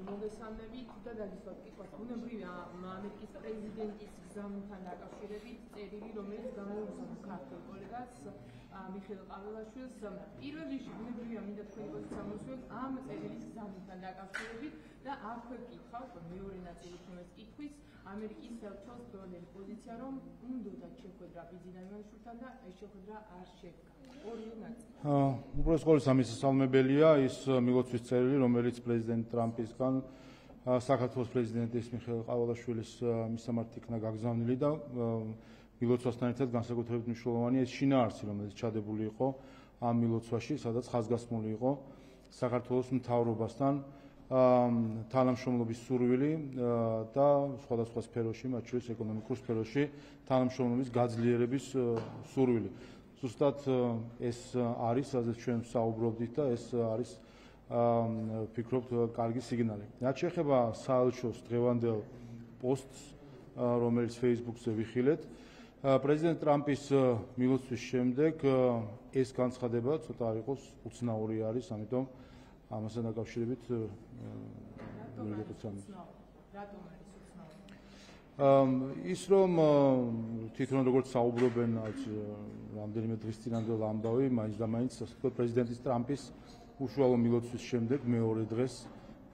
მოგესალმებით და დაგისვათ კითხვას. ბუნებრივია ამერიკის პრეზიდენტის გზავნთან დაკავშირებით წერილი, რომელიც გამოუცხადა ქართულ კოლეგას მიხეილ ყაველაშვილს. პირველ რიგში ბუნებრივია მინდა თქვენი პოზიცია მოსვიოთ ამ წერილის გზავნთან დაკავშირებით და აქვე გკითხავთ მეორე ნაწილით ეს კითხვის ამერიკის საელჩოს დონელის პოზიცია, რომ უნდათ შეხვედრა ბიზნესმენ ივანიშვილთან და ეს შეხვედრა არ შედგა. ორივე ნაწილი. უბრალოდ ყოველს ამის სასალმებელია ის მილოცვის წერილი, რომელიც პრეზიდენტ ტრამპისგან საქართველოს პრეზიდენტის მიხეილ ყაველაშვილის მისამართი იქნა გაგზავნილი და მილოცვასთან ერთად განსაკუთრებით მნიშვნელოვანია ეს შინაარსი, რომელიც ჩადებული იყო ამ მილოცვაში, სადაც ხაზგასმული იყო საქართველოს მთავრობასთან თანამშრომლობის სურვილი და სხვადასხვა სფეროში, მათ შორის ეკონომიკურ სფეროში თანამშრომლობის გაძლიერების სურვილი. ზუსტად ეს არის, სადაც ჩვენ საუბრობდით და ეს არის ვფიქრობთ კარგი სიგნალი. რაც შეეხება საელჩოს დღევანდელ პოსტს, რომელიც Facebook-ზე ვიხილეთ, პრეზიდენტ ტრამპის მილოცვის შემდეგ ეს განცხადება ცოტა არ იყოს უცნაური არის, ამიტომ ამასთან დაკავშირებით ის რომ თვითონ როგორც საუბრობენ რამდენიმე დღის წინამდელ ამბავი, მაინც და მაინც პრეზიდენტის ტრამპის უშუალო მილოცვის შემდეგ მეორე დღეს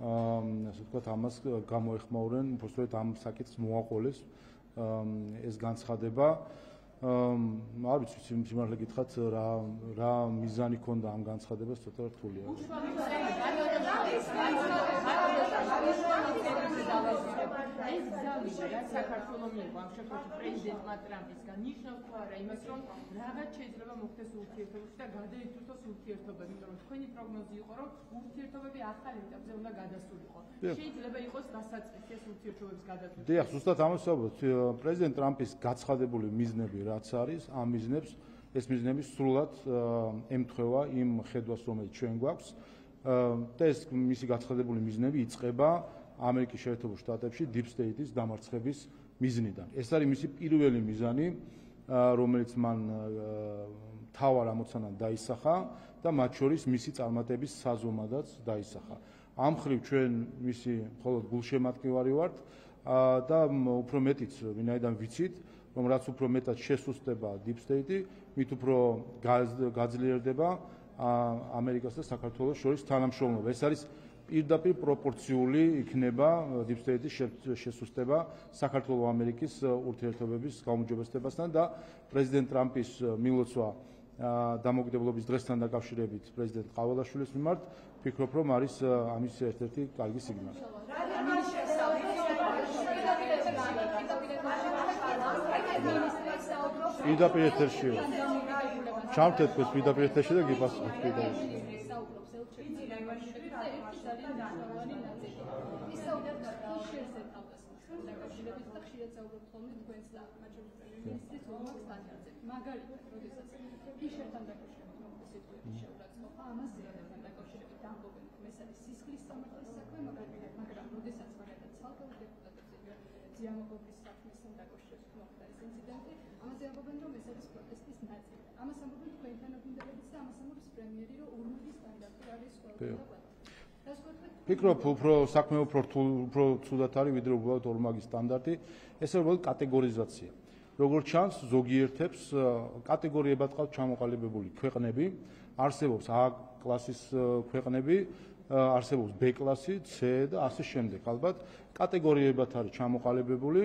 ასე ვთქვათ ამას გამოეხმაურენ, უბრალოდ ამ საკითხს მოაყოლეს ეს განცხადება. არ ვიცი სიმართლე გითხრათ რა მიზანი ჰქონდა ამ განცხადებას, ცოტა რთულია. ეს გზავნა რაც საქართველოს მიიღო ამ შეხვედრაში პრეზიდენტმა ტრამპისგან ნიშნავს თუ არა იმას, რომ რაღაც შეიძლება მოხდეს ურთიერთობებში და გადაითვისოს ურთიერთობები, იმიტომ რომ თქვენი პროგნოზი იყო, რომ ურთიერთობები ახალ ეტაპზე უნდა გადასულიყო. შეიძლება იყოს დასაწყისი ეს ურთიერთობების გადათვლა. დიახ, ზუსტად ამას ვსაუბრობთ. პრეზიდენტ ტრამპის გაცხადებული მიზნები რაც არის, ამ მიზნებს ეს მიზნები სრულად ემთხვევა იმ ხედვას, რომელიც ჩვენ გვაქვს და ეს მისი გაცხადებული მიზნები იწყება ამერიკის შეერთებულ შტატებში Deep State-ის დამარცხების მიზნიდან. ეს არის მისი პირველი მიზანი, რომელიც მან მთავარ ამოცანად დაისახა და მათ შორის მისი წარმატების საზომადაც დაისახა. ამ მხრივ ჩვენ მისი მხოლოდ გულშემატკივარი ვართ და უფრო მეტიც, ვინაიდან ვიცით, რომ რაც უფრო მეტად შესუსტება Deep State-ი, მით უფრო გაძლიერდება ამერიკას და საქართველოს შორის თანამშრომლობა. ეს არის პირდაპირ პროპორციული იქნება Deep State-ის შესუსტება საქართველოს-ამერიკის ურთიერთობების გაუმჯობესებასთან და პრეზიდენტ ტრამპის მილოცვა დამოუკიდებლობის დღესთან დაკავშირებით პრეზიდენტ ყაველაშვილის მიმართ ვფიქრობ, რომ არის ამის ერთ-ერთი კარგი სიგნალი. პირდაპირ ეთერშია. ჩავთეთ ეს პირდაპირ ეთერში და გიპასუხოთ პირდაპირ. მაგალითად, როდესაც ფიშერთან დაკავშირებით მოხდა სიტყვების შეურაცხყოფა, ამას ზეადთან დაკავშირებით ამბობენ, რომ ეს არის სისხლის სამართლის საქმე, მაგრამ როდესაც მაგალითად ცალკეულ დეპუტატებზე ძიამოყობის საქმესთან დაკავშირებით მოხდა ეს ინციდენტი, ამაზე ამბობენ, რომ ეს არის პროტესტის ნაწილი. ამას ამბობენ თქვენი თანამდებლებიც და ამას ამბობს პრემიერი, რომ ორმოდი სტანდარტი არის ყველგან. ვფიქრობ, უფრო საქმე უფრო ცუდად არის, ვიდრე უბრალოდ ორმაგი სტანდარტი, ეს უბრალოდ კატეგორიზაცია. როგორც ჩანს, ზოგიერთებს კატეგორიებად ყავთ ჩამოყალიბებული ქვეყნები, არსებობს A კლასის ქვეყნები, არსებობს B კლასი, C და ასე შემდეგ. ალბათ კატეგორიებად არის ჩამოყალიბებული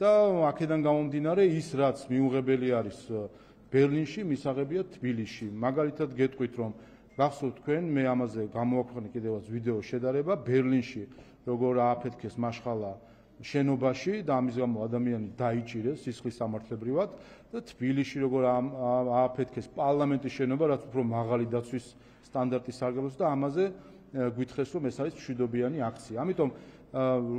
და აქედან გამომდინარე ის რაც მიუღებელი არის ბერლინში, მისაღებია თბილისში. მაგალითად გეტყვით, რომ გახსოვთ თქვენ, მე ამაზე გამოვაქვეყნე კიდევაც ვიდეო შედარება ბერლინში, როგორ ააფეთქეს მაშხალა შენობაში და ამის გამო ადამიანი დაიჭირეს სისხლის სამართლებრივად და თბილისში როგორ ააფეთქეს პარლამენტის შენობა, რაც უფრო მაღალი დაცვის სტანდარტის სარგებლობს და ამაზე გვითხრეს, რომ ეს არის მშვიდობიანი აქცია. ამიტომ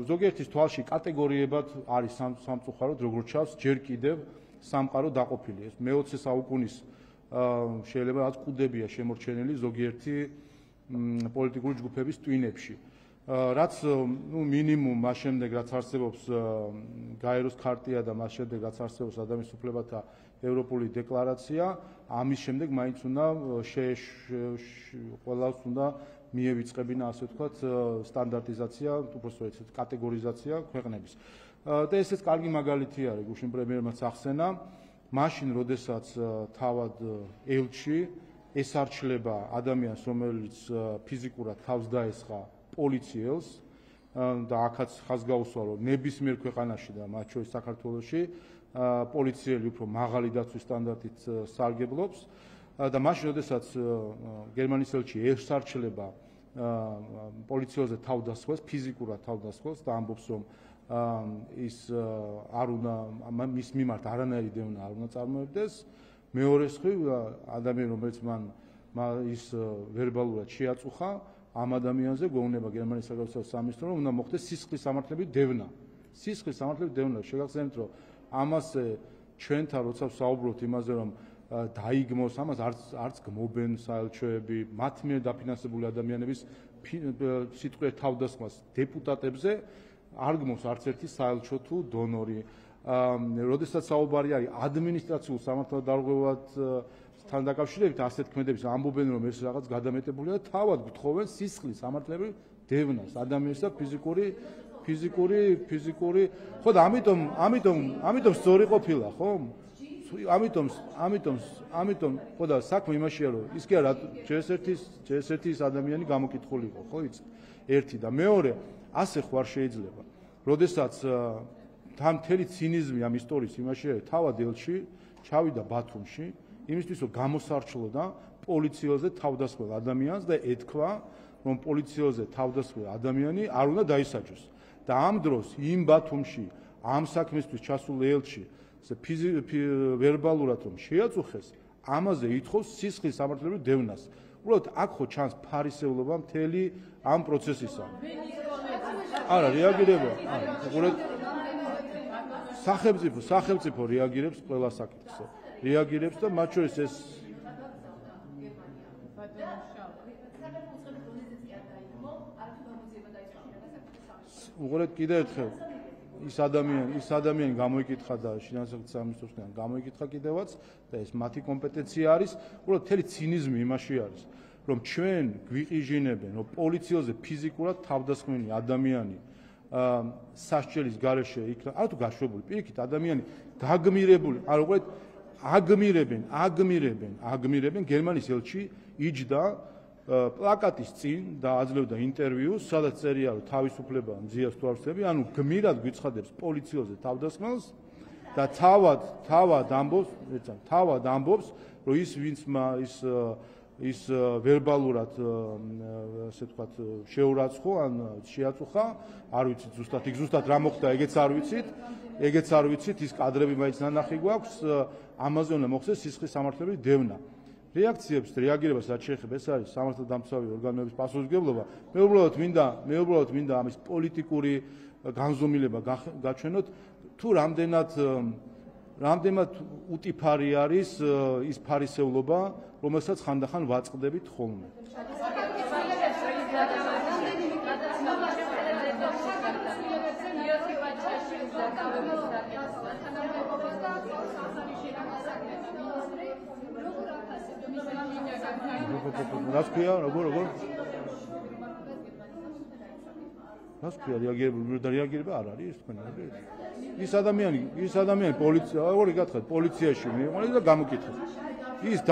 ზოგიერთის თვალში კატეგორიებად არის სამწუხაროდ, როგორც ჩანს, ჯერ კიდევ სამყარო დაყოფილი. ეს მე-20 საუკუნის შეიძლება რაც ყუდებია შემორჩენილი ზოგიერთი პოლიტიკური ჯგუფების ტვინებში. რაც მინიმუმ მას შემდეგ რაც არსებობს გაეროს ქარტია და მას შემდეგ რაც არსებობს ადამიანის უფლებათა ევროპული декларация, ამის შემდეგ მაინც უნდა ყველას უნდა მიევიწყებინა, ასე ვთქვათ, სტანდარტიზაცია, უბრალოდ კატეგორიზაცია ქვეყნების. და ესეც კარგი მაგალითი არის, გუშინ პრემიერმაც ახსენა, მაშინ, როდესაც თავად ელჩი ესარჩლება ადამიანს, რომელიც ფიზიკურად თავს დაესხა პოლიციელს და აქაც ხაზგაუსვა, რომ ნებისმიერ ქვეყანაში და მათ შორის საქართველოში პოლიციელი უფრო მაღალი დაცვის სტანდარტით სარგებლობს და მაშინ, როდესაც გერმანიის ელჩი ესარჩლება პოლიციელზე თავდასხმას, ფიზიკურად თავდასხმას და ამბობს, რომ ის არ უნდა მის მიმართ არანაირი დევნა არ უნდა წარმოებდეს. მეორე მხრივ ადამიანი, რომელიც ის ვერბალურად შეაწუხა, ამ ადამიანზე გვეუბნება გერმანიის საგარეო სამინისტრო, რომ უნდა მოხდეს სისხლის სამართლებით დევნა. სისხლის სამართლებით დევნა. შეგახსენებთ, რომ ამასე ჩვენთან როცა ვსაუბრობთ იმაზე, რომ დაიგმოს, ამას არც გმობენ საელჩოები, მათ მიერ დაფინანსებული ადამიანების სიტყვიერ თავდასხმას დეპუტატებზე არ გმობს არც ერთი საელჩო თუ დონორი. როდესაც საუბარი არის ადმინისტრაციულ სამართალდარღვევასთან დაკავშირებით, ასეთ ქმედების ამბობენ, რომ ეს რაღაც გადამეტებულია და თავად გთხოვენ სისხლის სამართლებით დევნას ადამიანის და ფიზიკური ხო და ამიტომ სწორი ყოფილა, ხო? ამიტომ ხო და საქმე იმაშია, რომ ის კი არა ჯერ-ერთი ის ადამიანი გამოკითხული იყო, ხო იცით? ერთი და მეორე ასე ხوار შეიძლება. როდესაც თან მთელი ცინიზმი ამ ისტორიის იმაშია, რომ თავად ელჩი ჩავიდა ბათუმში, იმისთვის რომ გამოსარჩლოდა პოლიციელზე თავდასხმელ ადამიანს და ეთქვა, რომ პოლიციელზე თავდასხმელ ადამიანი არ უნდა დაისაჯოს. და ამ დროს იმ ბათუმში ამ საქმისთვის ჩასულ ელჩი ვერბალურად რომ შეაწუხეს, ამაზე ითხოვს სისხლის სამართლებით დევნას. უბრალოდ აქ ხო ჩანს ფარისევლობა მთელი ამ პროცესისა. არა, რეაგირება. უყურეთ, სახელმწიფო რეაგირებს ყველა საკითხზე. რეაგირებს და მათ შორის ეს უყურეთ კიდევ ერთხელ ის ადამიანი გამოიკითხა და შინაგანების სამინისტროსგან გამოიკითხა კიდევაც და ეს მათი კომპეტენცია არის. უბრალოდ მთელი ცინიზმი იმაში არის, რომ ჩვენ გვიყიჟინებენ, რომ პოლიციელზე ფიზიკურად თავდასხმენი ადამიანი სასჯელის გარეშე იქნა, არა თუ გაშვებული, პირიქით ადამიანი გაგმირებული, არა უყურეთ, აგმირებენ გერმანიის ელჩი იჯდა პლაკატის წინ და აძლევდა ინტერვიუს, სადაც წერია, რომ თავისუფლება მზიას თუ არ ვსწრები, ანუ გმირად გვიცხადებს პოლიციელზე თავდასხმელს და თავად ამბობს, რომ ის ვინც ის ვერბალურად ასე ვთქვათ შეურაცხო ან შეაწუხა, არ ვიცით ზუსტად რა მოხდა, ეგეც არ ვიცით, ის კადრები მაინც ნანახი გვაქვს, ამაზე უნდა მოხდეს სისხლის სამართლებით დევნა. რეაგირებას რაც შეეხება, ეს არის სამართალდამცავი ორგანოების პასუხისმგებლობა. მე უბრალოდ მინდა ამის პოლიტიკური განზომილება გაჩვენოთ, თუ რამდენად უტიფარი არის ის ფარისევლობა, რომელსაც ხანდახან ვაწყდებით ხოლმე. რას ქვია, როგორ? რას ქვია, რეაგირება არ არის თქვენ არის? ის ადამიანი პოლიცია, როგორი გათხრათ, პოლიციაში მიიღო და გამოკითხეს. ის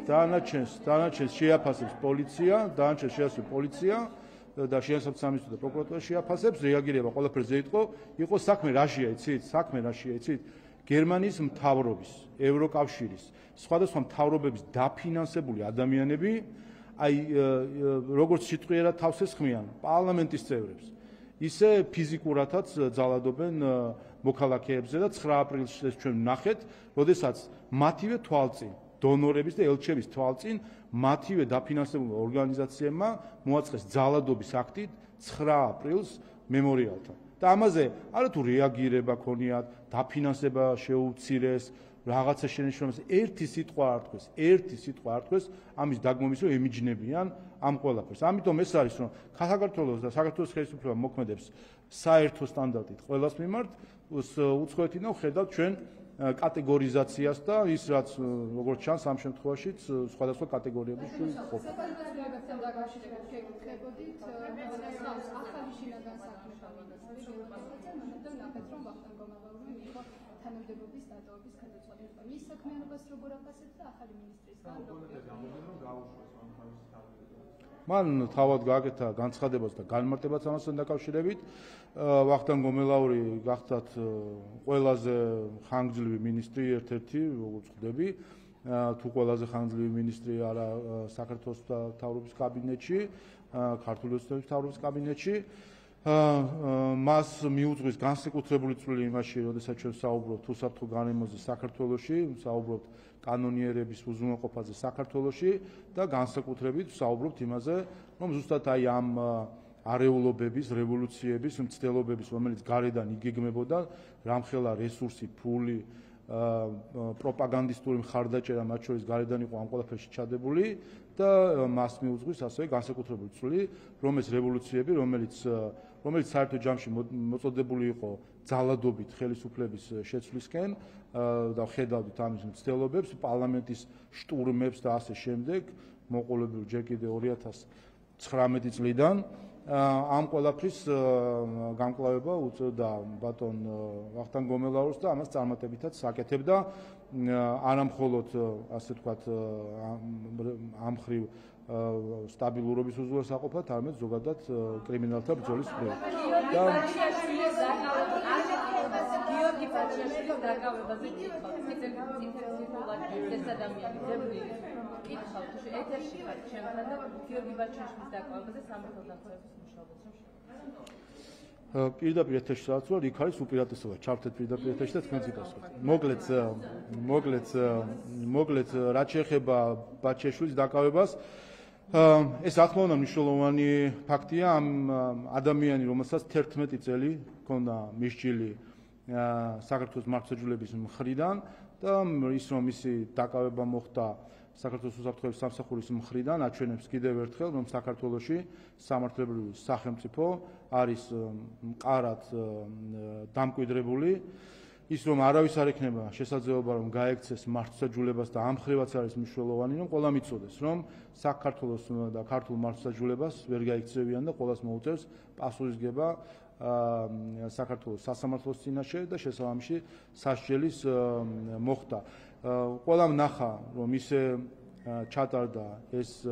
დანარჩენს შეაფასებს პოლიცია და შინაგანების სამინისტრო და პროკურატურა შეაფასებს, რეაგირება ყველაფერზე იყო საქმე რაშია, იცით? გერმანიის მთავრობის, ევროკავშირის, სხვადასხვა მთავრობების დაფინანსებული ადამიანები, როგორც სიტყვიერად თავს ესხმიან პარლამენტის წევრებს, ისე ფიზიკურადაც ძალადობენ მოქალაქეებზე და 9 აპრილს ჩვენ ვნახეთ, როდესაც მათივე თვალწინ, დონორების და ელჩების თვალწინ, მათივე დაფინანსებულ ორგანიზაციებმა მოაწყეს ძალადობის აქტი 9 აპრილს მემორიალთან. და ამაზე არა თუ რეაგირება ქონიათ, დაფინანსება შეუცირეს, რაღაცა შენიშნოს, ერთი სიტყვა არ თქვეს, ამის დაგმომის რომ ემიჯნებიან ამ ყველაფერს. ამიტომ ეს არის, რომ საქართველოს და საქართველოს ხელისუფლება მოქმედებს საერთო სტანდარტით ყველას მიმართ, უცხოეთიდან ხედავთ ჩვენ კატეგორიზაციას და ის რაც როგორც ჩანს ამ შემთხვევაშიც სხვადასხვა კატეგორიების შორის ყოფს. საპატრიარქოსთან დაკავშირებით გეკითხებოდით ახალი შინაგან საქმეთა მინისტრი და ნახეთ რომ ვახტანგ გომალაურმა მიიღო თანამდებობის დატოვების გადაწყვეტილება. მის საქმიანობას როგორ აფასებთ და ახალი მინისტრისგან მან თავად გააკეთა განცხადებაც და განმარტებაც ამასთან დაკავშირებით. ვახტანგ გომელაური გახდათ ყველაზე ხანგრძლივი მინისტრი ერთ-ერთი, როგორც ხვდები, თუ ყველაზე ხანგრძლივი მინისტრი არა საქართველოს მთავრობის კაბინეტში, ქართული ოცნების მთავრობის კაბინეტში. მას მიუძღვის განსაკუთრებული წვლილი იმაში, როდესაც ჩვენ საუბრობთ უსაფრთხო გარემოზე საქართველოში, საუბრობთ კანონიერების უზრუნველყოფაზე საქართველოში და განსაკუთრებით საუბრობთ იმაზე, რომ ზუსტად აი ამ არეულობების, რევოლუციების, მცდელობების, რომელიც გარედან იგეგმებოდა, რამხელა რესურსი, ფული, პროპაგანდისტური მხარდაჭერა მათ შორის გარედან იყო ამ ყველაფერში ჩადებული და მას მიუძღვის ასევე განსაკუთრებული წვლილი, რომ ეს რევოლუციები, რომელიც საერთო ჯამში მოწოდებული იყო ძალადობით ხელისუფლების შეცვლისკენ და ხედავდით ამის მცდელობებს, პარლამენტის შტურმებს და ასე შემდეგ, მოყოლებრივ ჯერ კიდე 2019 წლიდან ამ ყველაფრის გამკლავება უწევდა ბატონ ვახტანგ გომელაურს და ამას წარმატებითაც აკეთებდა არა მხოლოდ ასე ვთქვათ ამ მხრივ სტაბილურობის უზრუნველსაყოფად, არამედ ზოგადად კრიმინალთა ბრძოლის მხრივ. გიორგი ბაჩაშვილის დაკავებაზე გითხავთ. ეს ადამიანი ძებნილი გითხავთ, ეთერში ხარ ჩემთან და გიორგი ბაჩაშვილის დაკავებაზე სამართალ დამცველების მუშაობაც რომ შევეცდეთ. პირდაპირ ეთერში რაც ვარ, იქ არის უპირატესობა, ჩავთეთ პირდაპირ ეთერში და თქვენ გიტასვათ. მოკლედ რაც შეეხება ბაჩაშვილის დაკავებას, ეს რა თქმა უნდა მნიშვნელოვანი ფაქტია. ამ ადამიანი, რომელსაც 11 წელი ჰქონდა მისჯილი საქართველოს მართლმსაჯულების მხრიდან და ის რომ მისი დაკავება მოხდა საქართველოს უსაფრთხოების სამსახურის მხრიდან, აჩვენებს კიდევ ერთხელ, რომ საქართველოში სამართლებრივი სახელმწიფო არის მყარად დამკვიდრებული. ის რომ არავის არ ექნება შესაძლებლობა რომ გაექცეს მართლმსაჯულებას და ამ ხრივაც არის მნიშვნელოვანი, რომ ყველა მიცოდეს, რომ საქართველოს და ქართულ მართლმსაჯულებას ვერ გაიქცევიან და ყველას მოუწევს პასუხისგება საქართველოს სასამართლოს წინაშე და შესაბამისი სასჯელის მოხდა. ყველამ ნახა, რომ ისე ჩატარდა ეს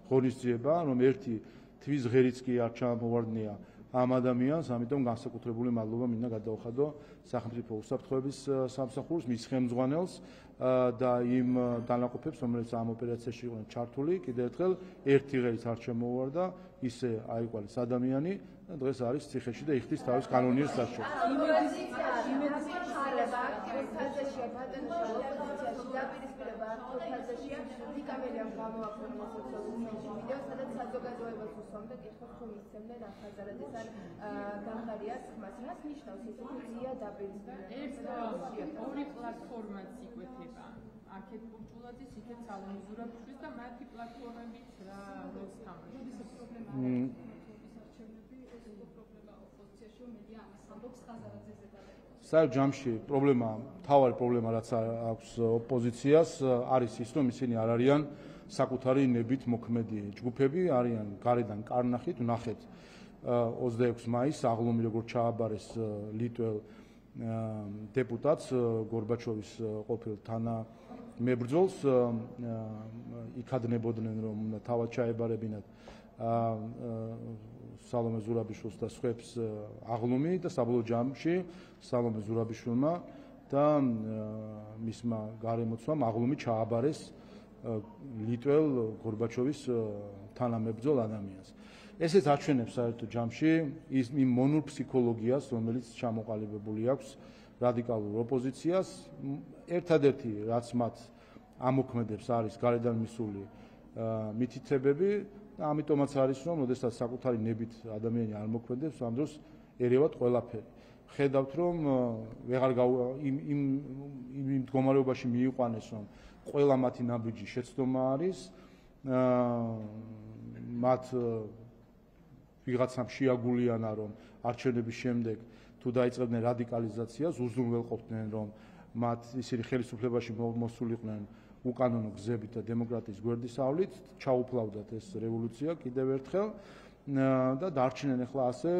ღონისძიება, რომ ერთი თვის ღერიც კი არ ჩამოვარდნია ამ ადამიანს, ამიტომ განსაკუთრებული მადლობა მინდა გადაუხადო სახელმწიფო უსაფრთხოების სამსახურს, მის ხელმძღვანელს და იმ დანაყოფებს, რომელიც ამ ოპერაციაში იყვნენ ჩართული, კიდევ ერთხელ ერთი ღერიც არ ჩამოვარდა, ისე აიყვანეს ადამიანი და დღეს არის ციხეში და იხდის თავის კანონიერ სასჯელს. ვიკამერიამ გამოაქვეყნა სოციალურ მედიებში ვიდეო, სადაც საზოგადოებას უსვამდა კითხვას, თუ მისცემდნენ ახალგაზრდებს ან გამხარიას ხმას. რას ნიშნავს ეს უძია დაპირისპირება? ორი პლატფორმაც იკვეთება. აქეთ ბურჭულაძის, იქეთ სალომე ზურაბიშვილის და მათი პლატფორმებით რა როლს თამაშობს. საერთო ჯამში პრობლემა, მთავარი პრობლემა რაც აქვს ოპოზიციას, არის ის, რომ ისინი არ არიან საკუთარი ნებით მოქმედი ჯგუფები, არიან გარედან კარნახით, ნახეთ 26 მაისს აღლომი როგორ ჩააბარეს ლიტველ დეპუტატს გორბაჩოვის ყოფილ თანამებრძოლს, იქადნებოდნენ რომ უნდა თავად ჩაებარებინათ სალომე ზურაბიშვილს და სხვებს აღლომი და საბოლოო ჯამში სალომე ზურაბიშვილმა და მისმა გარემოცვამ აღლომი ჩააბარეს ლიტველ გორბაჩოვის თანამებრძოლ ადამიანს. ესეც აჩვენებს საერთო ჯამში იმ მონურ ფსიქოლოგიას, რომელიც ჩამოყალიბებული აქვს რადიკალურ ოპოზიციას. ერთადერთი რაც მათ ამოქმედებს არის გარედან მისული მითითებები და ამიტომაც არის რომ ოდესაც საკუთარი ნებით ადამიანი არ მოქმედებს, ამ დროს ერევათ ყველაფერი. ხედავთ რომ ვეღარ იმ მდგომარეობაში მიიყვანეს რომ ყველა მათი ნაბიჯი შეცდომა არის, მათ ვიღაცამ შეაგულიანა რომ არჩევნების შემდეგ თუ დაიწყებდნენ რადიკალიზაციას, უზრუნველყოფდნენ რომ მათ ისინი ხელისუფლებაში მოსულიყვნენ უკანონო გზებით და დემოკრატიის გვერდისავლით, ჩაუფლავდათ ეს რევოლუცია კიდევ ერთხელ და დარჩნენ ახლა ასე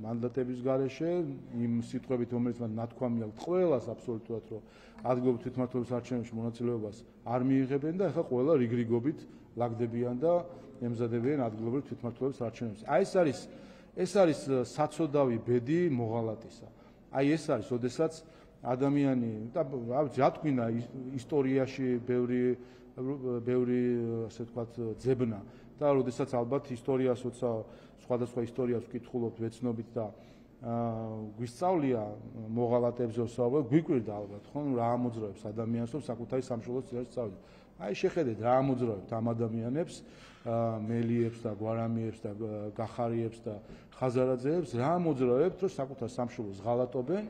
მანდატების გარეშე იმ სიტყვებით, რომელიც მათ ნათქვამი აქვთ ყველას აბსოლუტურად, რომ ადგილობრივ თვითმმართველობის არჩევნებში მონაწილეობას არ მიიღებენ და ახლა ყველა რიგრიგობით ლაგდებიან და ემზადებიან ადგილობრივ თვითმმართველობის არჩევნებში. აი ეს არის საცოდავი ბედი მოღალატისა. აი ეს არის, ოდესაც ადამიანი და რა თქვინა ისტორიაში ბევრი ასე ვთქვათ ძებნა და როდესაც ალბათ ისტორიას როცა სხვადასხვა ისტორიას ვკითხულობთ ვეცნობით და გვისწავლია მოღალატებზე ვსაუბრობთ, გვიკვირდა ალბათ ხო რა ამოძრავებს ადამიანს რომ საკუთარი სამშობლოს წინაშე წავიდეს. აი შეხედეთ რა ამოძრავებთ ამ ადამიანებს, მელიებს და გვარამიებს და გახარიებს და ხაზარაძეებს, რა ამოძრავებთ რომ საკუთარ სამშობლოს ღალატობენ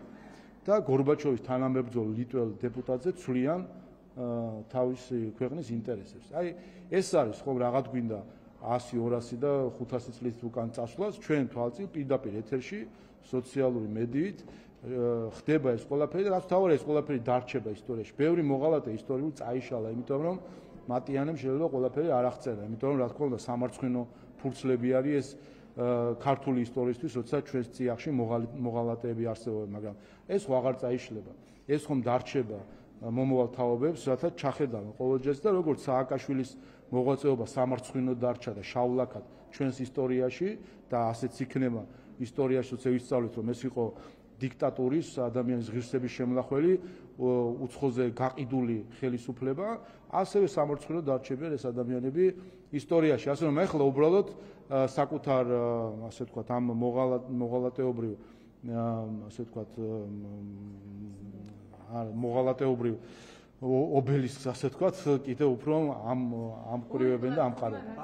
და გორბაჩოვის თანამებრძოლ ლიტველ დეპუტატზე ცვლიან თავისი ქვეყნის ინტერესებს. აი ეს არის ხო რაღაც გვინდა 100, 200 და 500 წლის უკან წასვლას ჩვენ თვალწინ პირდაპირ ეთერში სოციალური მედიით ხდება ეს ყველაფერი და რაც თავარი ეს ყველაფერი დარჩება ისტორიაში. ბევრი მოღალატე ისტორიულ წაიშალა, იმიტომ რომ მატიანემ შეიძლება ყველაფერი არ აღწერა, იმიტომ რომ რა თქმა უნდა სამარცხვინო ფურცლები არის ეს ქართული ისტორიისთვის, როცა ჩვენს წიაღში მოღალატეები არსებობენ, მაგრამ ეს ხო აღარ წაიშლება. ეს ხომ დარჩება მომავალ თაობებს, რათა ჩახედავენ ყოველჯერს და როგორც სააკაშვილის მოღვაწეობა სამარცხვინო დარჩა და შავლაკად ჩვენს ისტორიაში და ასეც იქნება ისტორიაში, როცა ვისწავლით, რომ ეს იყო დიქტატურის ადამიანის ღირსების შემლახველი, უცხოზე გაყიდული ხელისუფლება, ასევე სამარცხვინო დარჩებიან ეს ადამიანები ისტორიაში. ასე რომ ეხლა უბრალოდ საკუთარ ასე ვთქვათ ამ მოღალატეობრივ ასე ვთქვათ მოღალატეობრივ ობელისკს ასე ვთქვათ კიდევ უფრო ამყრივებენ და ამყარებენ.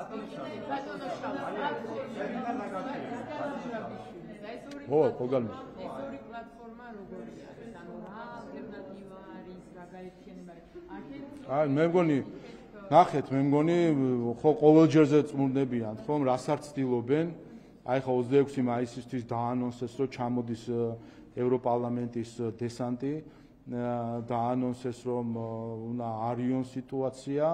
ო, კოგალმი. ესური პლატფორმა როგორი არის? ანუ რა ალტერნატივა არის, რა გაერთიანება არის? აი, მე მგონი ნახეთ, მე მგონი ხო ყოველჯერზე წმუნდებიან, ხომ, რასაც ცდილობენ. აი ხო 26 მაისისთვის დაანონსეს, რომ ჩამოდის ევროპარლამენტის დესანტი, დაანონსეს, რომ უნდა არიონ სიტუაცია.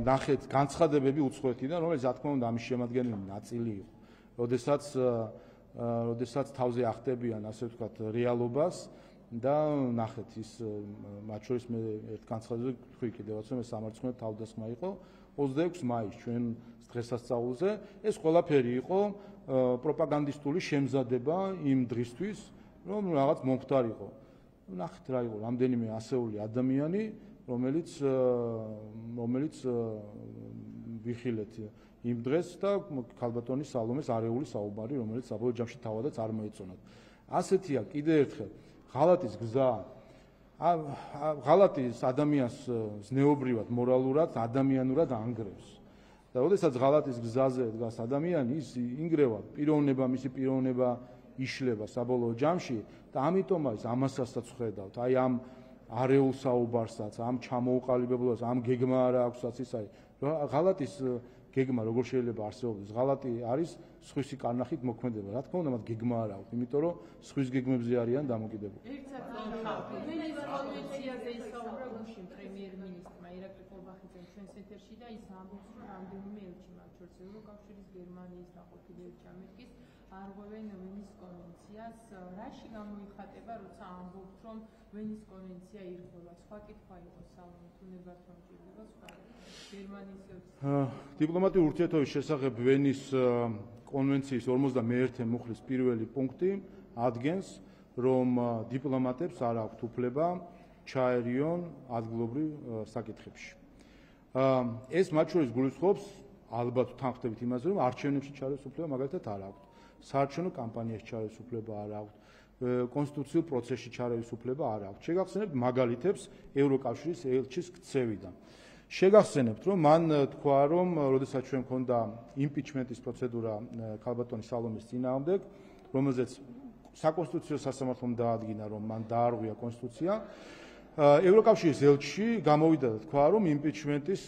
ნახეთ, განცხადებები უცხოეთიდან, რომელიც რა თქმა უნდა ამის შემადგენელი ნაწილი იყო. როდესაც თავზე ახდებიან, ასე ვთქვათ, რეალობას და ნახეთ ის მათ შორის მე ერთ განცხადებას ვთქვი კიდევაც რომ ეს სამარცხვინო თავდასხმა იყო 26 მაისს ჩვენ დღესასწაულზე. ეს ყველაფერი იყო პროპაგანდისტული შემზადება იმ დღისთვის, რომ რაღაც მომხდარიყო. ნახეთ რა იყო, რამდენიმე ასეული ადამიანი, რომელიც ვიხილეთ იმ დღეს და ქალბატონი სალომეს არეული საუბარი, რომელიც საბოლოო ჯამში თავადაც არ მოეწონათ. ასეთია კიდე ერთხელ ღალატის გზა. ღალატის ადამიანს ზნეობრივად, მორალურად, ადამიანურად ანგრევს. და როდესაც ღალატის გზაზე დგას ადამიანი, ის ინგრევა, მისი პიროვნება იშლება საბოლოო ჯამში და ამიტომ არის ამასაც ხედავთ. აი ამ არეულ საუბარსაც, ამ ჩამოუყალიბებლობას, ამ გეგმა არა აქვსაც ის არის. ღალატის გეგმა როგორ შეიძლება არსებობდეს? ღალატი არის სხვისი კარნახით მოქმედება. რა თქმა უნდა, მათ გეგმა არ აქვს, იმიტომ რომ სხვის გეგმებზე არიან დამოკიდებული. ერთად ვენის კონვენციაზე ისაუბრა გუშინ პრემიერ-მინისტრმა ირაკლი ყურბახიძემ ჩვენს ეთერში და ის ამბობს, რომ რამდენიმე ელჩი მათ შორის ევროკავშირის, გერმანიის და ყოფილი ელჩი ამერიკის არღვევენ ვენის კონვენციას. რაში გამოიხატება, როცა ამბობთ, რომ ვენის კონვენცია ირღვევა? სხვა კითხვა იყო სალომე, თუ ნებართ რომ ჭირდება სხვა გერმანიის დიპლომატიური ურთიერთობის შესახებ ვენის კონვენციის 51 მუხლის პირველი პუნქტი ადგენს, რომ დიპლომატებს არ აქვთ უფლება ჩაერიონ ადგილობრივ საკითხებში. ეს მათ შორის გულისხმობს ალბათ თანხმდებით იმაზე, რომ არჩევნებში ჩარის უფლება მაგალითად არ აქვთ. საარჩევნო კამპანიაში ჩარის უფლება არ აქვთ. კონსტიტუციურ პროცესში ჩარევის უფლება არ აქვთ. შეგახსენებთ მაგალითებს ევროკავშირის ელჩის ქცევიდან. შეგახსენებთ, რომ მან თქვა, რომ როდესაც ჩვენ მქონდა იმპიჩმენტის პროცედურა ქალბატონი სალომეს წინააღმდეგ, რომელზეც საკონსტიტუციო სასამართლომ დაადგინა, რომ მან დაარღვია კონსტიტუცია, ევროკავშირის ელჩი გამოვიდა და თქვა, რომ იმპიჩმენტის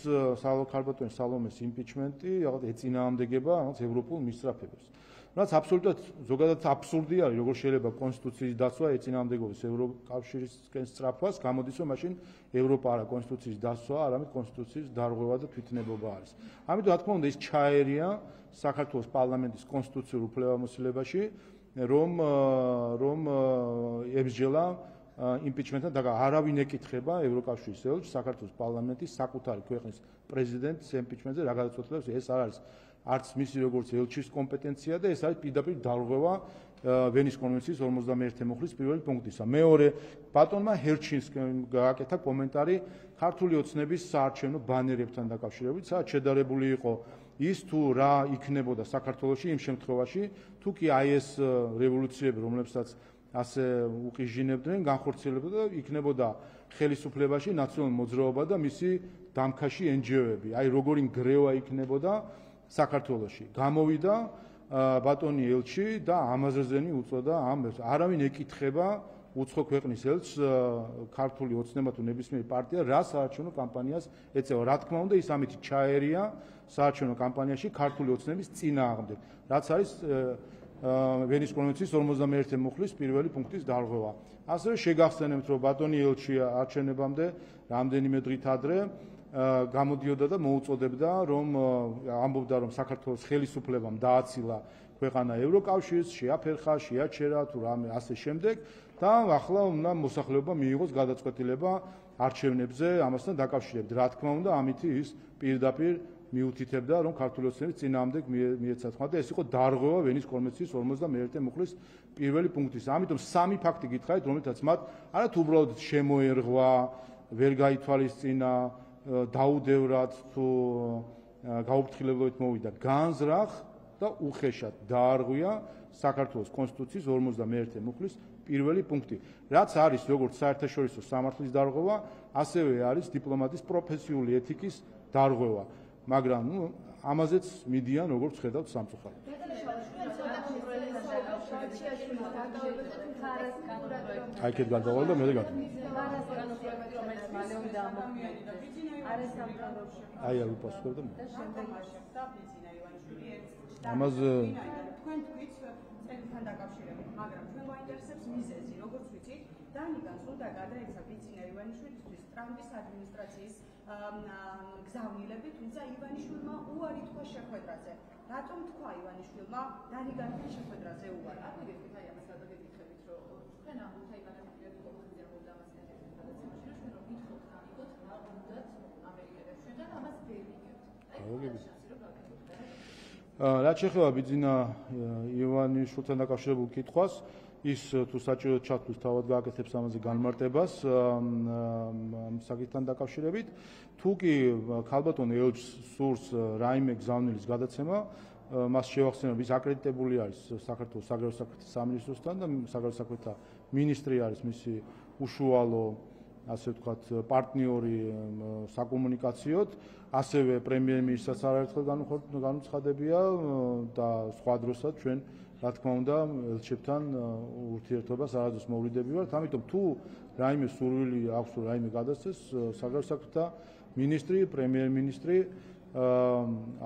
ქალბატონი სალომეს იმპიჩმენტი რაღაც ეწინააღმდეგება რაღაც ევროპულ მისწრაფებებს. რაც აბსოლუტურად ზოგადად აბსურდი არის, როგორ შეიძლება კონსტიტუციის დაცვა ეწინააღმდეგოს ევროკავშირისკენ სწრაფვას, გამოდის რომ მაშინ ევროპა არა კონსტიტუციის დაცვა, არამედ კონსტიტუციის დარღვევა და თვითნებობა არის. ამიტომ რა თქმა უნდა ის ჩაერია საქართველოს პარლამენტის კონსტიტუციურ უფლებამოსილებაში, რომ ებსჯელა იმპიჩმენტთან და არავინ ეკითხება ევროკავშირის ელჩს საქართველოს პარლამენტის საკუთარი ქვეყნის პრეზიდენტს იმპიჩმენტზე რა გადაწყვეტილებს, ეს არ არის არც მისი როგორც ელჩის კომპეტენცია და ეს არის პირდაპირ დარღვევა ვენის კონვენციის 51 მუხლის პირველი პუნქტისა. მეორე, ბატონმა ჰერჩინსკიმ გააკეთა კომენტარი ქართული ოცნების საარჩევნო ბანერებთან დაკავშირებით, სადაც შედარებული იყო ის თუ რა იქნებოდა საქართველოში იმ შემთხვევაში, თუ კი აი ეს რევოლუციები, რომლებსაც ასე უყიჟინებდნენ, განხორციელებოდა და იქნებოდა ხელისუფლებაში ნაციონალური მოძრაობა და მისი დამქაში NGO-ები. აი როგორი ნგრევა იქნებოდა საქართველოში. გამოვიდა ბატონი ელჩი და ამაზრზენი უწოდა ამბებს. არავინ ეკითხება უცხო ქვეყნის ელჩს ქართული ოცნება თუ ნებისმიერი პარტია რა საარჩევნო კამპანიას ეწევა. რა თქმა უნდა, ის ამით ჩაერია საარჩევნო კამპანიაში ქართული ოცნების წინააღმდეგ, რაც არის ვენის კონვენციის 51 მუხლის პირველი პუნქტის დარღვევა. ასევე შეგახსენებთ, რომ ბატონი ელჩი არჩევნებამდე რამდენიმე დღით ადრე გამოდიოდა და მოუწოდებდა, რომ ამბობდა, რომ საქართველოს ხელისუფლებამ დააცილა ქვეყანა ევროკავშირს, შეაფერხა, შეაჩერა თუ რამე ასე შემდეგ და ახლა უნდა მოსახლეობა მიიღოს გადაწყვეტილება არჩევნებზე ამასთან დაკავშირებით. რა თქმა უნდა, ამით ის პირდაპირ მიუთითებდა, რომ ქართული ოცნების წინააღმდეგ მიეცაცხლა და ეს იყო დარღვევა ვენის კონვენციის 51 მუხლის პირველი პუნქტის. ამიტომ სამი ფაქტი გითხარით, რომელთაც მათ არათ უბრალოდ შემოერღვა, ვერ გაითვალისწინა, დაუდევრად თუ გაუფრთხილებლობით მოვიდა, განზრახ და უხეშად დაარღვია საქართველოს კონსტიტუციის 51 მუხლის პირველი პუნქტი. რაც არის როგორც საერთაშორისო სამართლის დარღვევა, ასევე არის დიპლომატის პროფესიული ეთიკის დარღვევა. მაგრამ ამაზეც მიდიან როგორც ხედავთ სამწუხაროდ. აი ეგეთ გადავალ და მე გადავ. აი ვიპასუხებ და ამაზე თქვენ თქვით წერილთან დაკავშირებით, მაგრამ ჩვენ გვაინტერესებს მიზეზი, როგორც ვიცით, დანიგანს უნდა გადაეცა ბიძინა ივანიშვილისთვის ტრამპის ადმინისტრაციის გზავნილები, თუმცა ივანიშვილმა უარი თქვა შეხვედრაზე. რატომ თქვა ივანიშვილმა დანიგანთან შეხვედრაზე უარი? აგირებით აი ამას გადაგეკითხებით, რომ თქვენ ამბობთ აი განაცხადეთ კომუნიკაცია მომდამასთან ერთად გადაცემაში, რომ ჩვენ რომ გითხოთ გამიგოთ რა უნდათ ამერიკელებს ჩვენ და ამას ვერიგებთ. რაც შეეხება ბიძინა ივანიშვილთან დაკავშირებულ კითხვას, ის თუ საჭიროდ ჩათვლის თავად გააკეთებს ამაზე განმარტებას საკითხთან დაკავშირებით. თუ კი ქალბატონ ელჩს სურს რაიმე გზავნილის გადაცემა, მას შევახსენებ, ის აკრედიტებული არის საქართველოს საგარეო საქმეთა სამინისტროსთან და საგარეო საქმეთა მინისტრი არის მისი უშუალო, ასე ვთქვათ, პარტნიორი საკომუნიკაციოდ, ასევე პრემიერ-მინისტრსაც არაერთხელ განუცხადებია და სხვა დროსაც ჩვენ რა თქმა უნდა ელჩებთან ურთიერთობას არადროს მოვლიდები ვართ. ამიტომ თუ რაიმე სურვილი აქვს თუ რაიმე გადასცეს, საგარეო საქმეთა მინისტრი, პრემიერ-მინისტრი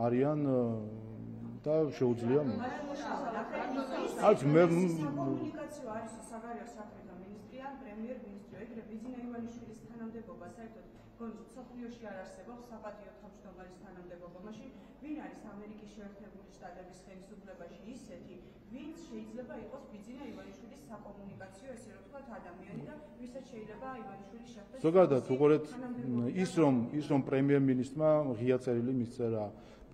არიან და შეუძლია არის საკომუნიკაციო არის საგარეო საქმეთა მინისტრი ან პრემიერ-მინისტრი, ეგრე ბიძინა ივანიშვილის თანამდებობა საერთოდ გონიათ სოფლიოში არ არსებობს საპატიო თავმჯდომარის თანამდებობა. მაშინ ვინ არის ამერიკის შეერთებული შტატების ხელისუფლებაში ისეთი, ვინც შეიძლება იყოს ბიძინა ივანიშვილის საკომუნიკაციო, ესე რომ ვთქვათ, ადამიანი და ვისაც შეიძლება ივანიშვილი შეხვდეს. ზოგადად უყურეთ ის რომ პრემიერ-მინისტრმა ღია წერილი მისწერა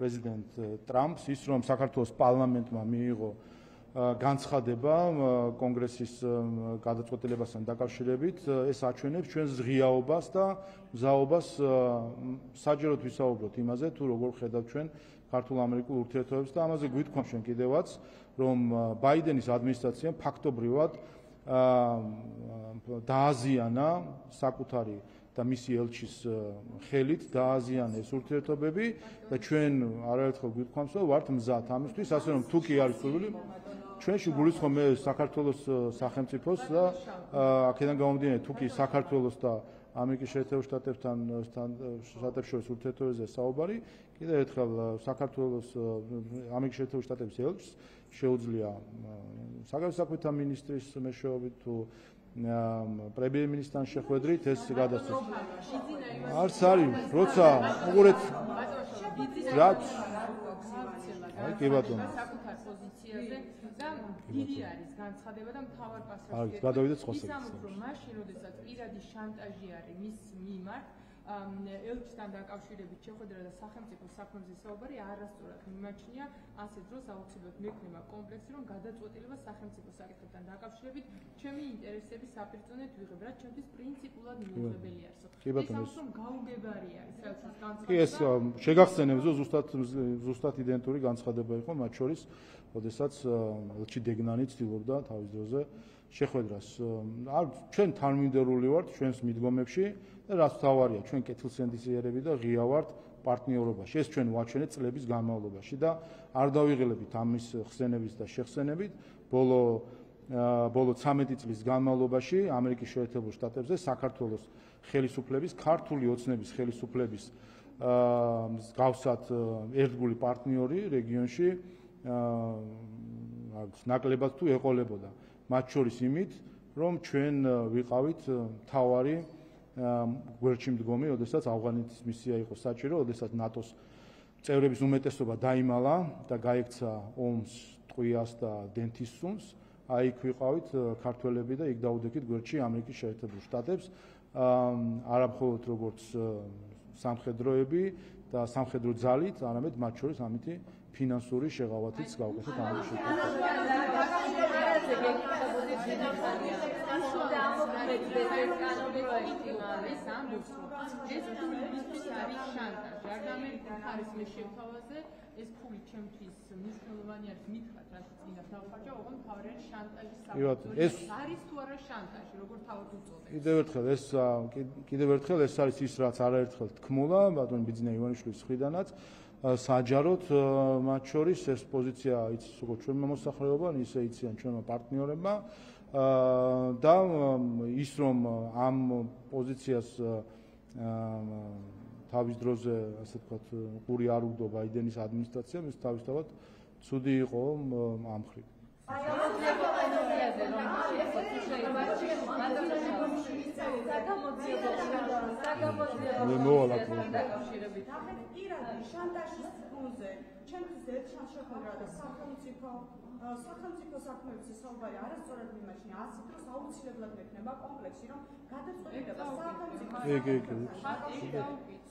პრეზიდენტ ტრამპს, ის რომ საქართველოს პარლამენტმა მიიღო განცხადება კონგრესის გადაწყვეტილებასთან დაკავშირებით, ეს აჩვენებს ჩვენს ღიაობას და მზაობას საჯაროდ ვისაუბროთ იმაზე, თუ როგორ ხედავთ ჩვენ ქართულ-ამერიკულ ურთიერთობებს და ამაზე გვითქვამ ჩვენ კიდევაც, რომ ბაიდენის ადმინისტრაციამ ფაქტობრივად დააზიანა საკუთარი და მისი ელჩის ხელით დააზიანეს ურთიერთობები და ჩვენ არაერთხელ გვითქვამს, რომ ვართ მზად ამისთვის, ასე რომ თუ კი არის სურვილი, ჩვენში გულისხმობ მე საქართველოს სახელმწიფოს და აქედან გამომდინარე თუ კი საქართველოს და ამერიკის შეერთებულ შტატებთან შტატებს შორის ურთიერთობებზე საუბარი. კიდევ ერთხელ საქართველოს ამერიკის შეერთებულ შტატების ელჩს შეუძლია საგარეო საქმეთა მინისტრის მეშვეობით თუ პრემიერ-მინისტრთან შეხვედრით ეს გადასცეს. არც არის, როცა უყურეთ რაც კი ბატონო საკუთარ პოზიციაზე და დიდი არის განცხადება და მთავარ პასუხს არის გადავიდეთ խոսებს. ისამით რომ მაშინ როდესაც პირადი შანტაჟი არის მის მიმართ ელჩთან დაკავშირებით შეხვედრა და სახელმწიფო საქმეებზე საუბარი არასწორად მიმაჩნია ასე დროს აუცილებლად მექნება კომპლექსი რომ გადაწყვეტილება სახელმწიფო საკითხებთან დაკავშირებით ჩემი ინტერესების საპირწონედ ვიღებ რაც ჩემთვის პრინციპულად მიუღებელი არის. ის რომ გაუგებარი არის ელჩის განცხადება. კი ეს შეგახსენებს რომ ზუსტად იდენტური განცხადება იყო მათ შორის როდესაც ელჩი დეგნანი ცდილობდა თავის დროზე შეხვედრას. ჩვენ თანმიმდევრული ვართ ჩვენს მიდგომებში და რაც თავარია ჩვენ კეთილსინდისიერები და ღია ვართ პარტნიორობაში. ეს ჩვენ ვაჩვენეთ წლების განმავლობაში და არ დავიღელებით ამის ხსენების და შეხსენებით. ბოლო 13 წლის განმავლობაში ამერიკის შეერთებულ შტატებზე საქართველოს ხელისუფლების, ქართული ოცნების ხელისუფლების გავსად ერთგული პარტნიორი რეგიონში ნაკლებად თუ ეყოლებოდა. მათ შორის იმით, რომ ჩვენ ვიყავით მთავარი გვერდში მდგომი, როდესაც ავღანეთის მისია იყო საჭირო, როდესაც ნატოს წევრების უმეტესობა დაიმალა და გაიქცა ომს, ტყვიას და დენთის სუნს, აი იქ ვიყავით ქართველები და იქ დაუდექით გვერდში ამერიკის შეერთებულ შტატებს, არა მხოლოდ როგორც სამხედროები და სამხედრო ძალით, არამედ მათ შორის ამითი ფინანსური შეღავათიც გავუკეთეთ ამერიკის შეერთებულ ეს ფული ჩემთვის მნიშვნელოვანი არის მითხრათ რასაც მინდა დავხარჯო, ოღონდ თავი არის შანტაჟის ეს არის თუ არა შანტაჟი, როგორ თავად უწოდებს. კიდევ ერთხელ ეს არის ის რაც არაერთხელ თქმულა ბატონი ბიძინა ივანიშვილის მხრიდანაც საჯაროდ მათ შორის ეს პოზიცია იცის როგორც ჩვენმა მოსახლეობამ, ისე იციან ჩვენმა პარტნიორებმა და ის რომ ამ პოზიციას თავის დროზე ასე ვთქვათ ყური არ უგდო ბაიდენის ადმინისტრაციამ, ეს თავისთავად ცუდი იყო ამ მხრივ. ჩემთვის ერთხელ შეხვედრა და სახელმწიფო საქმეებზე საუბარი არასწორად მიმაჩნია. ასეთ დროს აუცილებლად მექნება კომპლექსი, რომ გადაწყვეტილება სახელმწიფო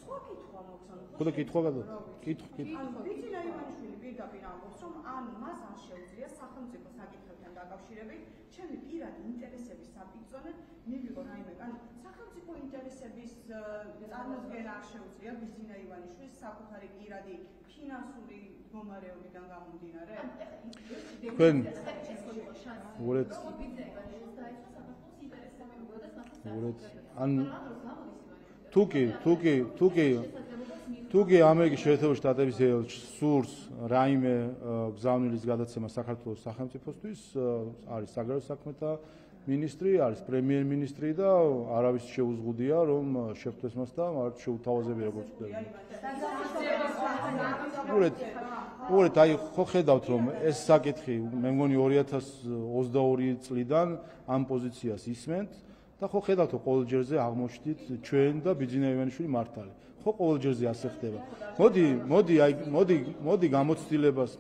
სხვა კითხვა მოგცემ. ხოდა კითხვა გადავა. კითხვა. ბიძინა ივანიშვილი პირდაპირ ამბობს, რომ ან მას არ შეუძლია სახელმწიფო საკითხებთან დაკავშირებით ჩემი პირადი ინტერესების საპირწონედ მივიღო რაიმე, ან სახელმწიფო ინტერესების წარმოდგენა არ შეუძლია ბიძინა ივანიშვილის საკუთარი პირადი ფინანსური მდგომარეობიდან გამომდინარე. თქვენ ან თუკი ამერიკის შეერთებულ შტატების ელჩს სურს რაიმე გზავნილის გადაცემა საქართველოს სახელმწიფოსთვის, არის საგარეო საქმეთა მინისტრი, არის პრემიერ-მინისტრი და არავის შეუზღუდია რომ შეხვდეს მას და არ შეუთავაზებია როგორც ხდება. უყურეთ, აი ხო ხედავთ რომ ეს საკითხი მე მგონი 2022 წლიდან ამ პოზიციას ისმენთ და ხო ხედავთ რომ ყოველ ჯერზე აღმოჩნდით ჩვენ და ბიძინა ივანიშვილი მართალი. ხო ყოველ ჯერზე ასე ხდება. მოდი გამოცდილებას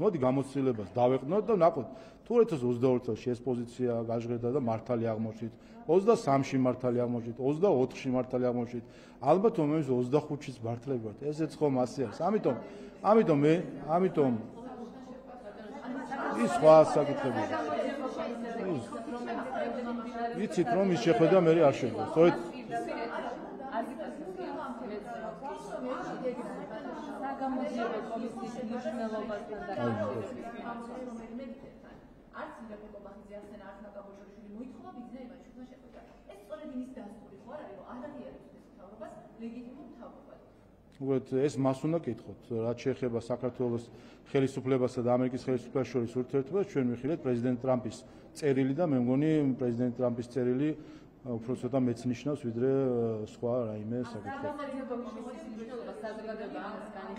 დავეყნოთ და ნახოთ თუ 2022 წელს ეს პოზიცია გაჟღერდა და მართალი აღმოჩნდით. 23-ში მართალი აღმოჩნდით, 24-ში მართალი აღმოჩნდით. ალბათ რომ ეს 25-ში მართლები ვართ. ესეც ხომ ასე არის. ამიტომ ის სხვა საკითხები. ვიცით რომ ის შეხვედრა მე არ შეგვიძლია. სწორედ საგამოძიებო კომისიის მნიშვნელობასთან არც ირაკლი კობახიძე ახსენა, არც ნაკაბოჟოშვილი მოითხოვა ბიძინა ივანიშვილთან შეხვედრა. ეს სწორედ იმის დასტური ხო არ არის, რომ არ აღიარებს ეს მთავრობას ლეგიტიმურ მთავრობას. უბრალოდ ეს მას უნდა კითხოთ, რაც შეეხება საქართველოს ხელისუფლებასა და ამერიკის ხელისუფლებას შორის ურთიერთობას, ჩვენ ვიხილეთ პრეზიდენტ ტრამპის წერილი და მე მგონი პრეზიდენტ ტრამპის წერილი უფრო ცოტა მეც ნიშნავს ვიდრე სხვა რაიმე საკითხი.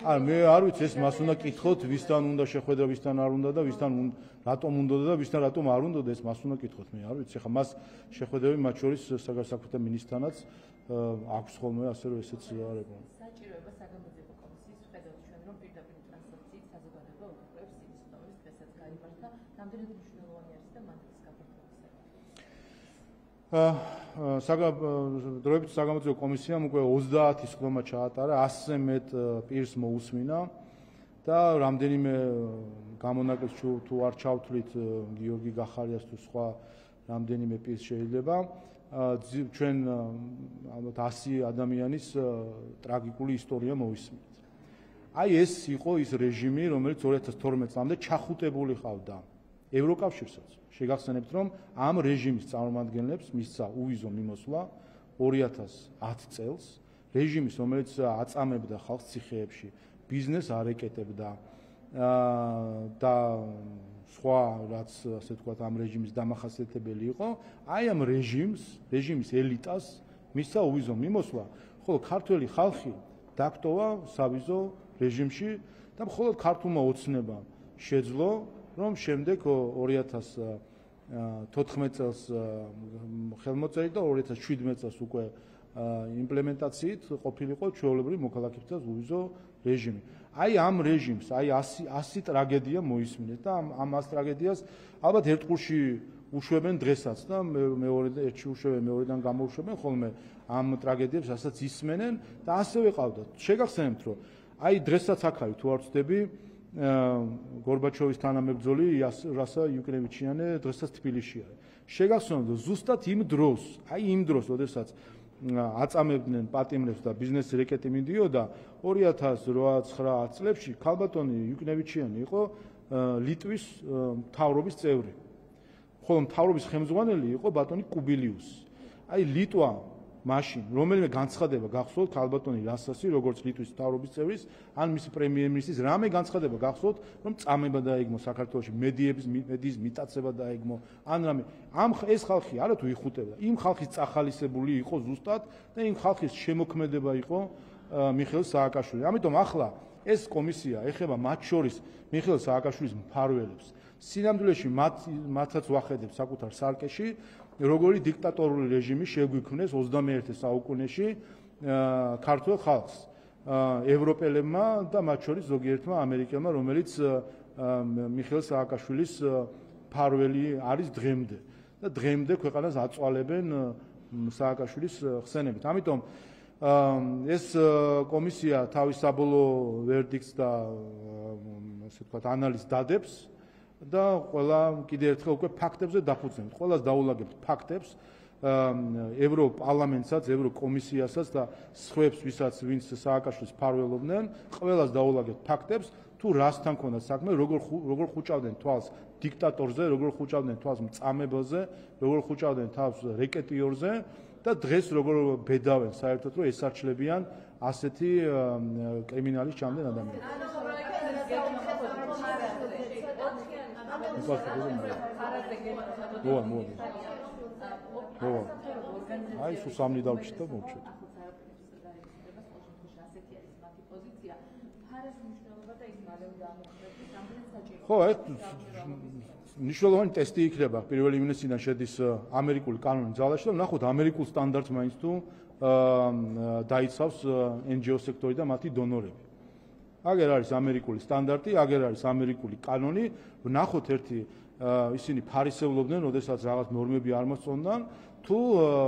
მე არ ვიცი ეს მას უნდა კითხოთ ვისთან უნდა შეხვედრა ვისთან არ უნდა და ვისთან რატომ უნდა და ვისთან რატომ არ უნდა ეს მას უნდა კითხოთ მე არ ვიცი ხა მას შეხვედრები მათ შორის საგარეო მინისტრთანაც აქვს ხოლმე ასე რომ ესეც არ ეყო საჭიროება საგამოძიებო კომისიის ხედავთ ჩვენ რომ პირდაპირ ტრანსაქციით საზოგადოება უყურებს იმის ნორმის დღესაც გაიმართა რამდენად მნიშვნელოვანი არის და მანდის გაფართოების დროებით საგამოძიებო კომისიამ უკვე 30 სხდომა ჩაატარა 100-ზე მეტ პირს მოусმინა და რამდენიმე გამონაკლისს თუ არ ჩავთვლით გიორგი გახარიას თუ სხვა რამდენიმე პირს შეიძლება ჩვენ ალბათ 100 ადამიანის ტრაგიკული ისტორია მოვისმინეთ. აი ეს იყო ის რეჟიმი, რომელიც 2012 წლამდე ჩახუტებული ყავდა ევროკავშირსაც. შეგახსენებთ, რომ ამ რეჟიმის წარმომადგენლებს მისცა უვიზო მიმოსვლა 2010 წელს, რეჟიმის, რომელიც აწამებდა ხალხს ციხეებში, ბიზნეს არ ეკეტებდა და სხვა რაც ასე ვთქვათ ამ რეჟიმის დამახასიათებელი იყო, აი ამ რეჟიმის ელიტას მისცა უვიზო მიმოსვლა, ხოლო ქართველი ხალხი დაგტოვა სავიზო რეჟიმში და მხოლოდ ქართულმა ოცნებამ შეძლო, რომ შემდეგ 2014 წელს ხელმოწერით და 2017 წელს უკვე იმპლემენტაციით ყოფილიყო ჩვეულებრივი მოქალაქეებისათვის უვიზო რეჟიმი. აი ამ რეჟიმს, აი 100 ტრაგედია მოისმინეთ და ამ 100 ტრაგედიას ალბათ ერთგულში უშვებენ დღესაც და მეორე ერთში უშვებენ, მეორედან გამოუშვებენ ხოლმე ამ ტრაგედიებს, რასაც ისმენენ და ასევე ყავდათ. შეგახსენებთ, რომ აი დღესაც აქ არის თუ არ ვცდები გორბაჩოვის თანამებრძოლი რასა იუკნევიჩიანი დღესაც თბილისში არის. შეგახსენებთ, რომ ზუსტად იმ დროს, როდესაც აწამებდნენ პატიმრებს და ბიზნესი რეკეტი მინდიოდა 2008-9 წლებში ქალბატონი იუკნევიჩიანი იყო ლიტვის მთავრობის წევრი. ხოლო მთავრობის ხელმძღვანელი იყო ბატონი კუბილიუსი. აი ლიტვა მაშინ რომელიმე განცხადება გახსოვთ ქალბატონი რასასი როგორც ლიტვის მთავრობის წევრის ან მისი პრემიერ-მინისტრის რამე განცხადება გახსოვთ რომ წამება დაეგმო საქართველოში მედიის მიტაცება დაეგმო ან რამე ეს ხალხი არა თუ იხუტებდა იმ ხალხის წახალისებული იყო ზუსტად და იმ ხალხის შემოქმედება იყო მიხეილ სააკაშვილი. ამიტომ ახლა ეს კომისია ეხება მათ შორის მიხეილ სააკაშვილის მფარველებს. სინამდვილეში მათაც ვახედებს საკუთარ სარკეში როგორი დიქტატორული რეჟიმი შეგვიქმნეს 21 საუკუნეში ქართულ ხალხს ევროპელებმა და მათ შორის ზოგიერთმა ამერიკელმა რომელიც მიხეილ სააკაშვილის მფარველი არის დღემდე და დღემდე ქვეყანას აწვალებენ სააკაშვილის ხსენებით. ამიტომ ეს კომისია თავის საბოლოო ვერდიქტს და ასე ვთქვათ ანალიზს დადებს და ყველა კიდევ ერთხელ უკვე ფაქტებზე დაფუძნებთ. ყველას დაულაგებთ ფაქტებს ევროპარლამენტსაც, ევროკომისიასაც და სხვებს, ვინც სააკაშვილის მფარველობდნენ, ყველას დაულაგებთ ფაქტებს, თუ რასთან ქონდათ საქმე, როგორ ხუჭავდნენ თვალს დიქტატორზე, როგორ ხუჭავდნენ თვალს მწამებელზე, როგორ ხუჭავდნენ თავს რეკეტიორზე და დღეს როგორ ბედავენ საერთოდ რომ ესარჩლებიან ასეთი კრიმინალის ჩამდენ ადამიანებს. აი სულ სამნი დავჭით და მოვჭით. ხო, მნიშვნელოვანი ტესტი იქნება. პირველ ივნისიდან შედის ამერიკული კანონი ძალაში და ნახოთ ამერიკულ სტანდარტს მაინც თუ დაიცავს NGO სექტორი და მათი დონორები. აგერ არის ამერიკული სტანდარტი, აგერ არის ამერიკული კანონი, ვნახოთ ერთი ისინი ფარისევლობდნენ, როდესაც რაღაც ნორმები არ მოსწონდან, თუ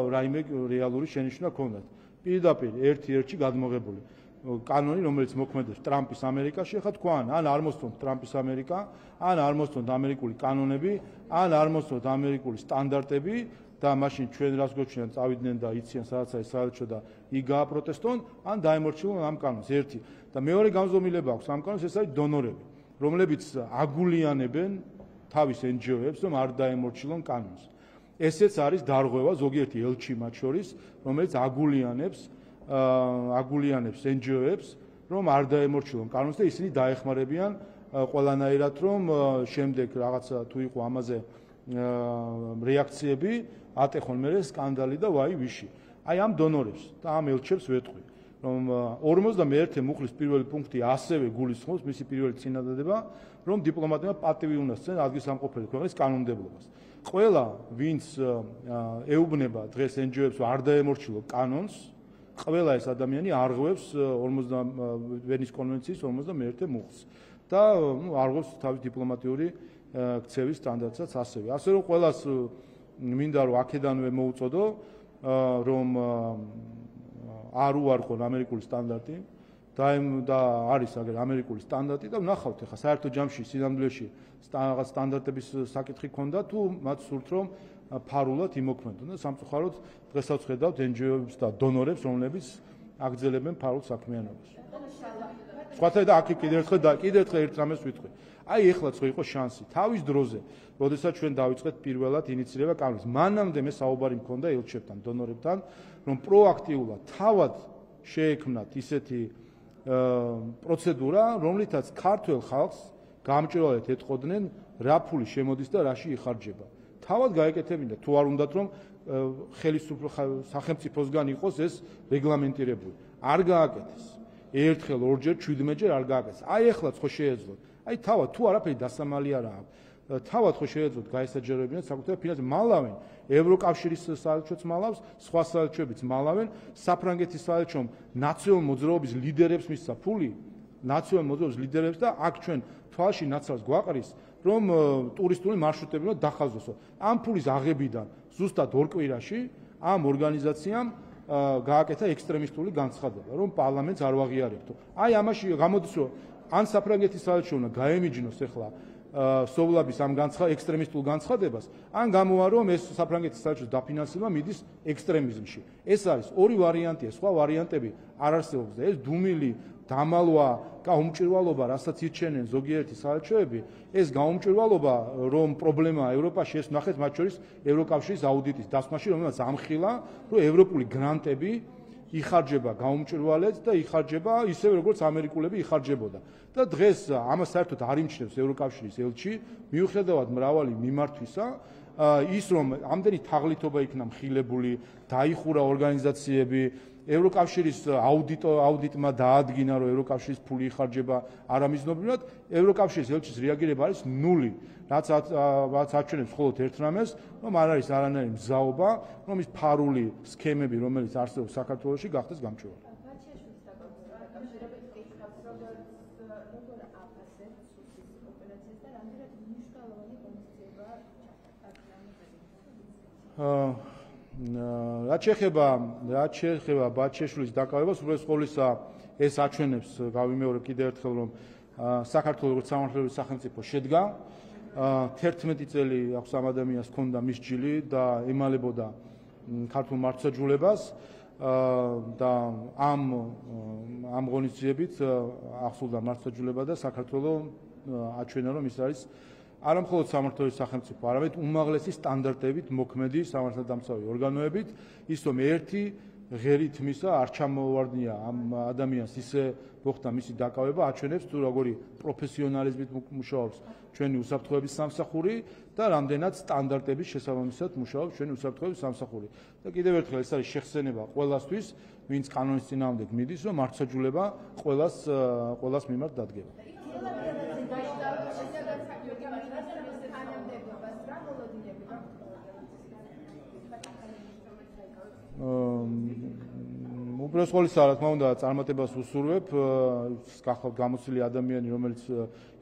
რაიმე რეალური შენიშვნა ქონდათ. პირდაპირ ერთ-ერთში გადმოღებული კანონი, რომელიც მოქმედებს ტრამპის ამერიკაში, ახლა თქვან, ან არ მოსწონთ ტრამპის ამერიკა, ან არ მოსწონთ ამერიკული კანონები, ან არ მოსწონთ ამერიკული სტანდარტები და მაშინ ჩვენ რას გვეჩვენებთ, წავიდნენ და იციან სადაც არის საელჩო და იქ გააპროტესტონ, ან დაემორჩილონ ამ კანონს. ერთი და მეორე გამზომილება აქვს ამ კანონს, ეს არის დონორები, რომლებიც აგულიანებენ თავის NGO-ებს, რომ არ დაემორჩილონ კანონს. ესეც არის დარღვევა ზოგიერთი ელჩი მათ შორის, რომელიც აგულიანებს NGO-ებს, რომ არ დაემორჩილონ კანონს და ისინი დაეხმარებიან ყველანაირად, რომ შემდეგ რაღაცა თუ იყო ამაზე რეაქციები ატეხონ მე სკანდალი და ვაი ვიში. აი ამ დონორებს და ამ ელჩებს ვეთქვი, რომ 51 მუხლის პირველი პუნქტი ასევე გულისხმობს მისი პირველი წინადადება, რომ დიპლომატებმა პატივი უნდა სცენ ადგილსამყოფელი ქვეყნის კანონმდებლობას. ყველა, ვინც ეუბნება დღეს NGO-ებს არ დაემორჩილო კანონს, ყველა ეს ადამიანი არღვევს ვენის კონვენციის 51 მუხლს და არღვევს თავის დიპლომატიური ქცევის სტანდარტსაც ასევე. ასე რომ ყველას მინდა რომ აქედანვე მოუწოდო, რომ არ უარყონ ამერიკული სტანდარტი და არის აგერ ამერიკული სტანდარტი და ვნახავთ ახლა საერთო ჯამში სინამდვილეში რაღაც სტანდარტების საკითხი ქონდა თუ მათ სურთ რომ ფარულად იმოქმედონ და სამწუხაროდ დღესაც ხედავთ NGO-ებს და დონორებს რომლებიც აგრძელებენ ფარულ საქმიანობას. სხვათა და აქ კიდევ ერთხელ ერთ რამეს ვიტყვი. აი ეხლაც ხო იყო შანსი თავის დროზე, როდესაც ჩვენ დავიწყეთ პირველად ინიცირება კანონის. მანამდე მე საუბარი მქონდა ელჩებთან, დონორებთან, რომ პროაქტიულად თავად შეექმნათ ისეთი პროცედურა, რომლითაც ქართველ ხალხს გამჭვირვალედ ეტყოდნენ, რა ფული შემოდის და რაში იხარჯება. თავად გაეკეთებინათ, თუ არ უნდათ რომ სახელმწიფოსგან იყოს ეს რეგლამენტირებული. არ გააკეთეს. ერთხელ, ორჯერ, 17-ჯერ არ გააკეთეს. აი ეხლაც ხო შეეძლოთ. აი თავად თუ არაფერი დასამალი არ აქვს. თავად ხო შეეძლოთ გაესაჯერებინათ საკუთარ ფინანსებს მალავენ. ევროკავშირის საელჩოც მალავს, სხვა საელჩოებიც მალავენ. საფრანგეთის საელჩომ ნაციონალ მოძრაობის ლიდერებს მისცა ფული, ნაციონალ მოძრაობის ლიდერებს და აქ ჩვენ თვალში ნაცავს გვაყრის, რომ ტურისტული მარშრუტები უნდა დახაზოსო. ამ ფულის აღებიდან ზუსტად 2 კვირაში ამ ორგანიზაციამ გააკეთა ექსტრემისტული განცხადება, რომ პარლამენტს არ ვაღიარებთო. აი ამაში გამოდის რომ ან საფრანგეთის საელჩო უნდა გაემიჯნოს ახლა სოვლაბის ამ ექსტრემისტულ განცხადებას, ან გამოვა რომ ეს საფრანგეთის საელჩოს დაფინანსება მიდის ექსტრემიზმში. ეს არის ორი ვარიანტია, სხვა ვარიანტები არ არსებობს და ეს დუმილი დამალვა, გაუმჭვირვალობა, რასაც ირჩენენ ზოგიერთი საელჩოები, ეს გაუმჭვირვალობა, რომ პრობლემაა ევროპაში, ეს ნახეთ მათ შორის ევროკავშირის აუდიტის დასმაში, რომელსაც ამხილა, რომ ევროპული გრანტები იხარჯება გაუმჭვირვალედ და იხარჯება ისევე როგორც ამერიკულები იხარჯებოდა. და დღეს ამას საერთოდ არ იმჩნევს ევროკავშირის ელჩი, მიუხედავად მრავალი მიმართვისა, ის რომ ამდენი თაღლითობა იქნა მხილებული, დაიხურა ორგანიზაციები, ევროკავშირის აუდიტმა დაადგინა, რომ ევროკავშირის ფული იხარჯება არამიზნობრივად, ევროკავშირის ელჩის რეაგირება არის ნული. რაც აჩვენებს მხოლოდ ერთ რამეს, რომ არ არის არანაირი მზაობა, რომ ის ფარული სქემები, რომელიც არსებობს საქართველოში, გახდეს გამჭვირვალე. რაც შეეხება ბაჩეშვილის დაკავებას, უბრალოდ ყოვლისა ეს აჩვენებს, გავიმეორებ კიდევ ერთხელ, რომ საქართველოს როგორც სამართლებრივი სახელმწიფო შედგა 11 წელი აქვს ამ ადამიანს ჰქონდა მის ჯილი და ემალებოდა ქართულ მართლმსაჯულებას და ამ ღონისძიებით ახსოვდა მართლმსაჯულება და საქართველოს აჩვენა, რომ ის არის არა მხოლოდ სამართლებრივი სახელმწიფო, არამედ უმაღლესი სტანდარტებით მოქმედი სამართალდამცავი ორგანოებით, ის რომ ერთი ღერით მისა არ ჩამოვარდნია ამ ადამიანს ისე მოხდა მისი დაკავება, აჩვენებს თუ როგორი პროფესიონალიზმით მუშაობს ჩვენი უსაფრთხოების სამსახური და რამდენად სტანდარტების შესაბამისად მუშაობს ჩვენი უსაფრთხოების სამსახური. და კიდევ ერთხელ ეს არის შეხსენება ყველასთვის, ვინც კანონის წინააღმდეგ მიდის, რომ მართლმსაჯულება ყველას მიმართ დადგება. უბრალოდ ყოველისა, რა თქმა უნდა, წარმატებას უსურვებ, გახლავთ გამოცილი ადამიანი, რომელიც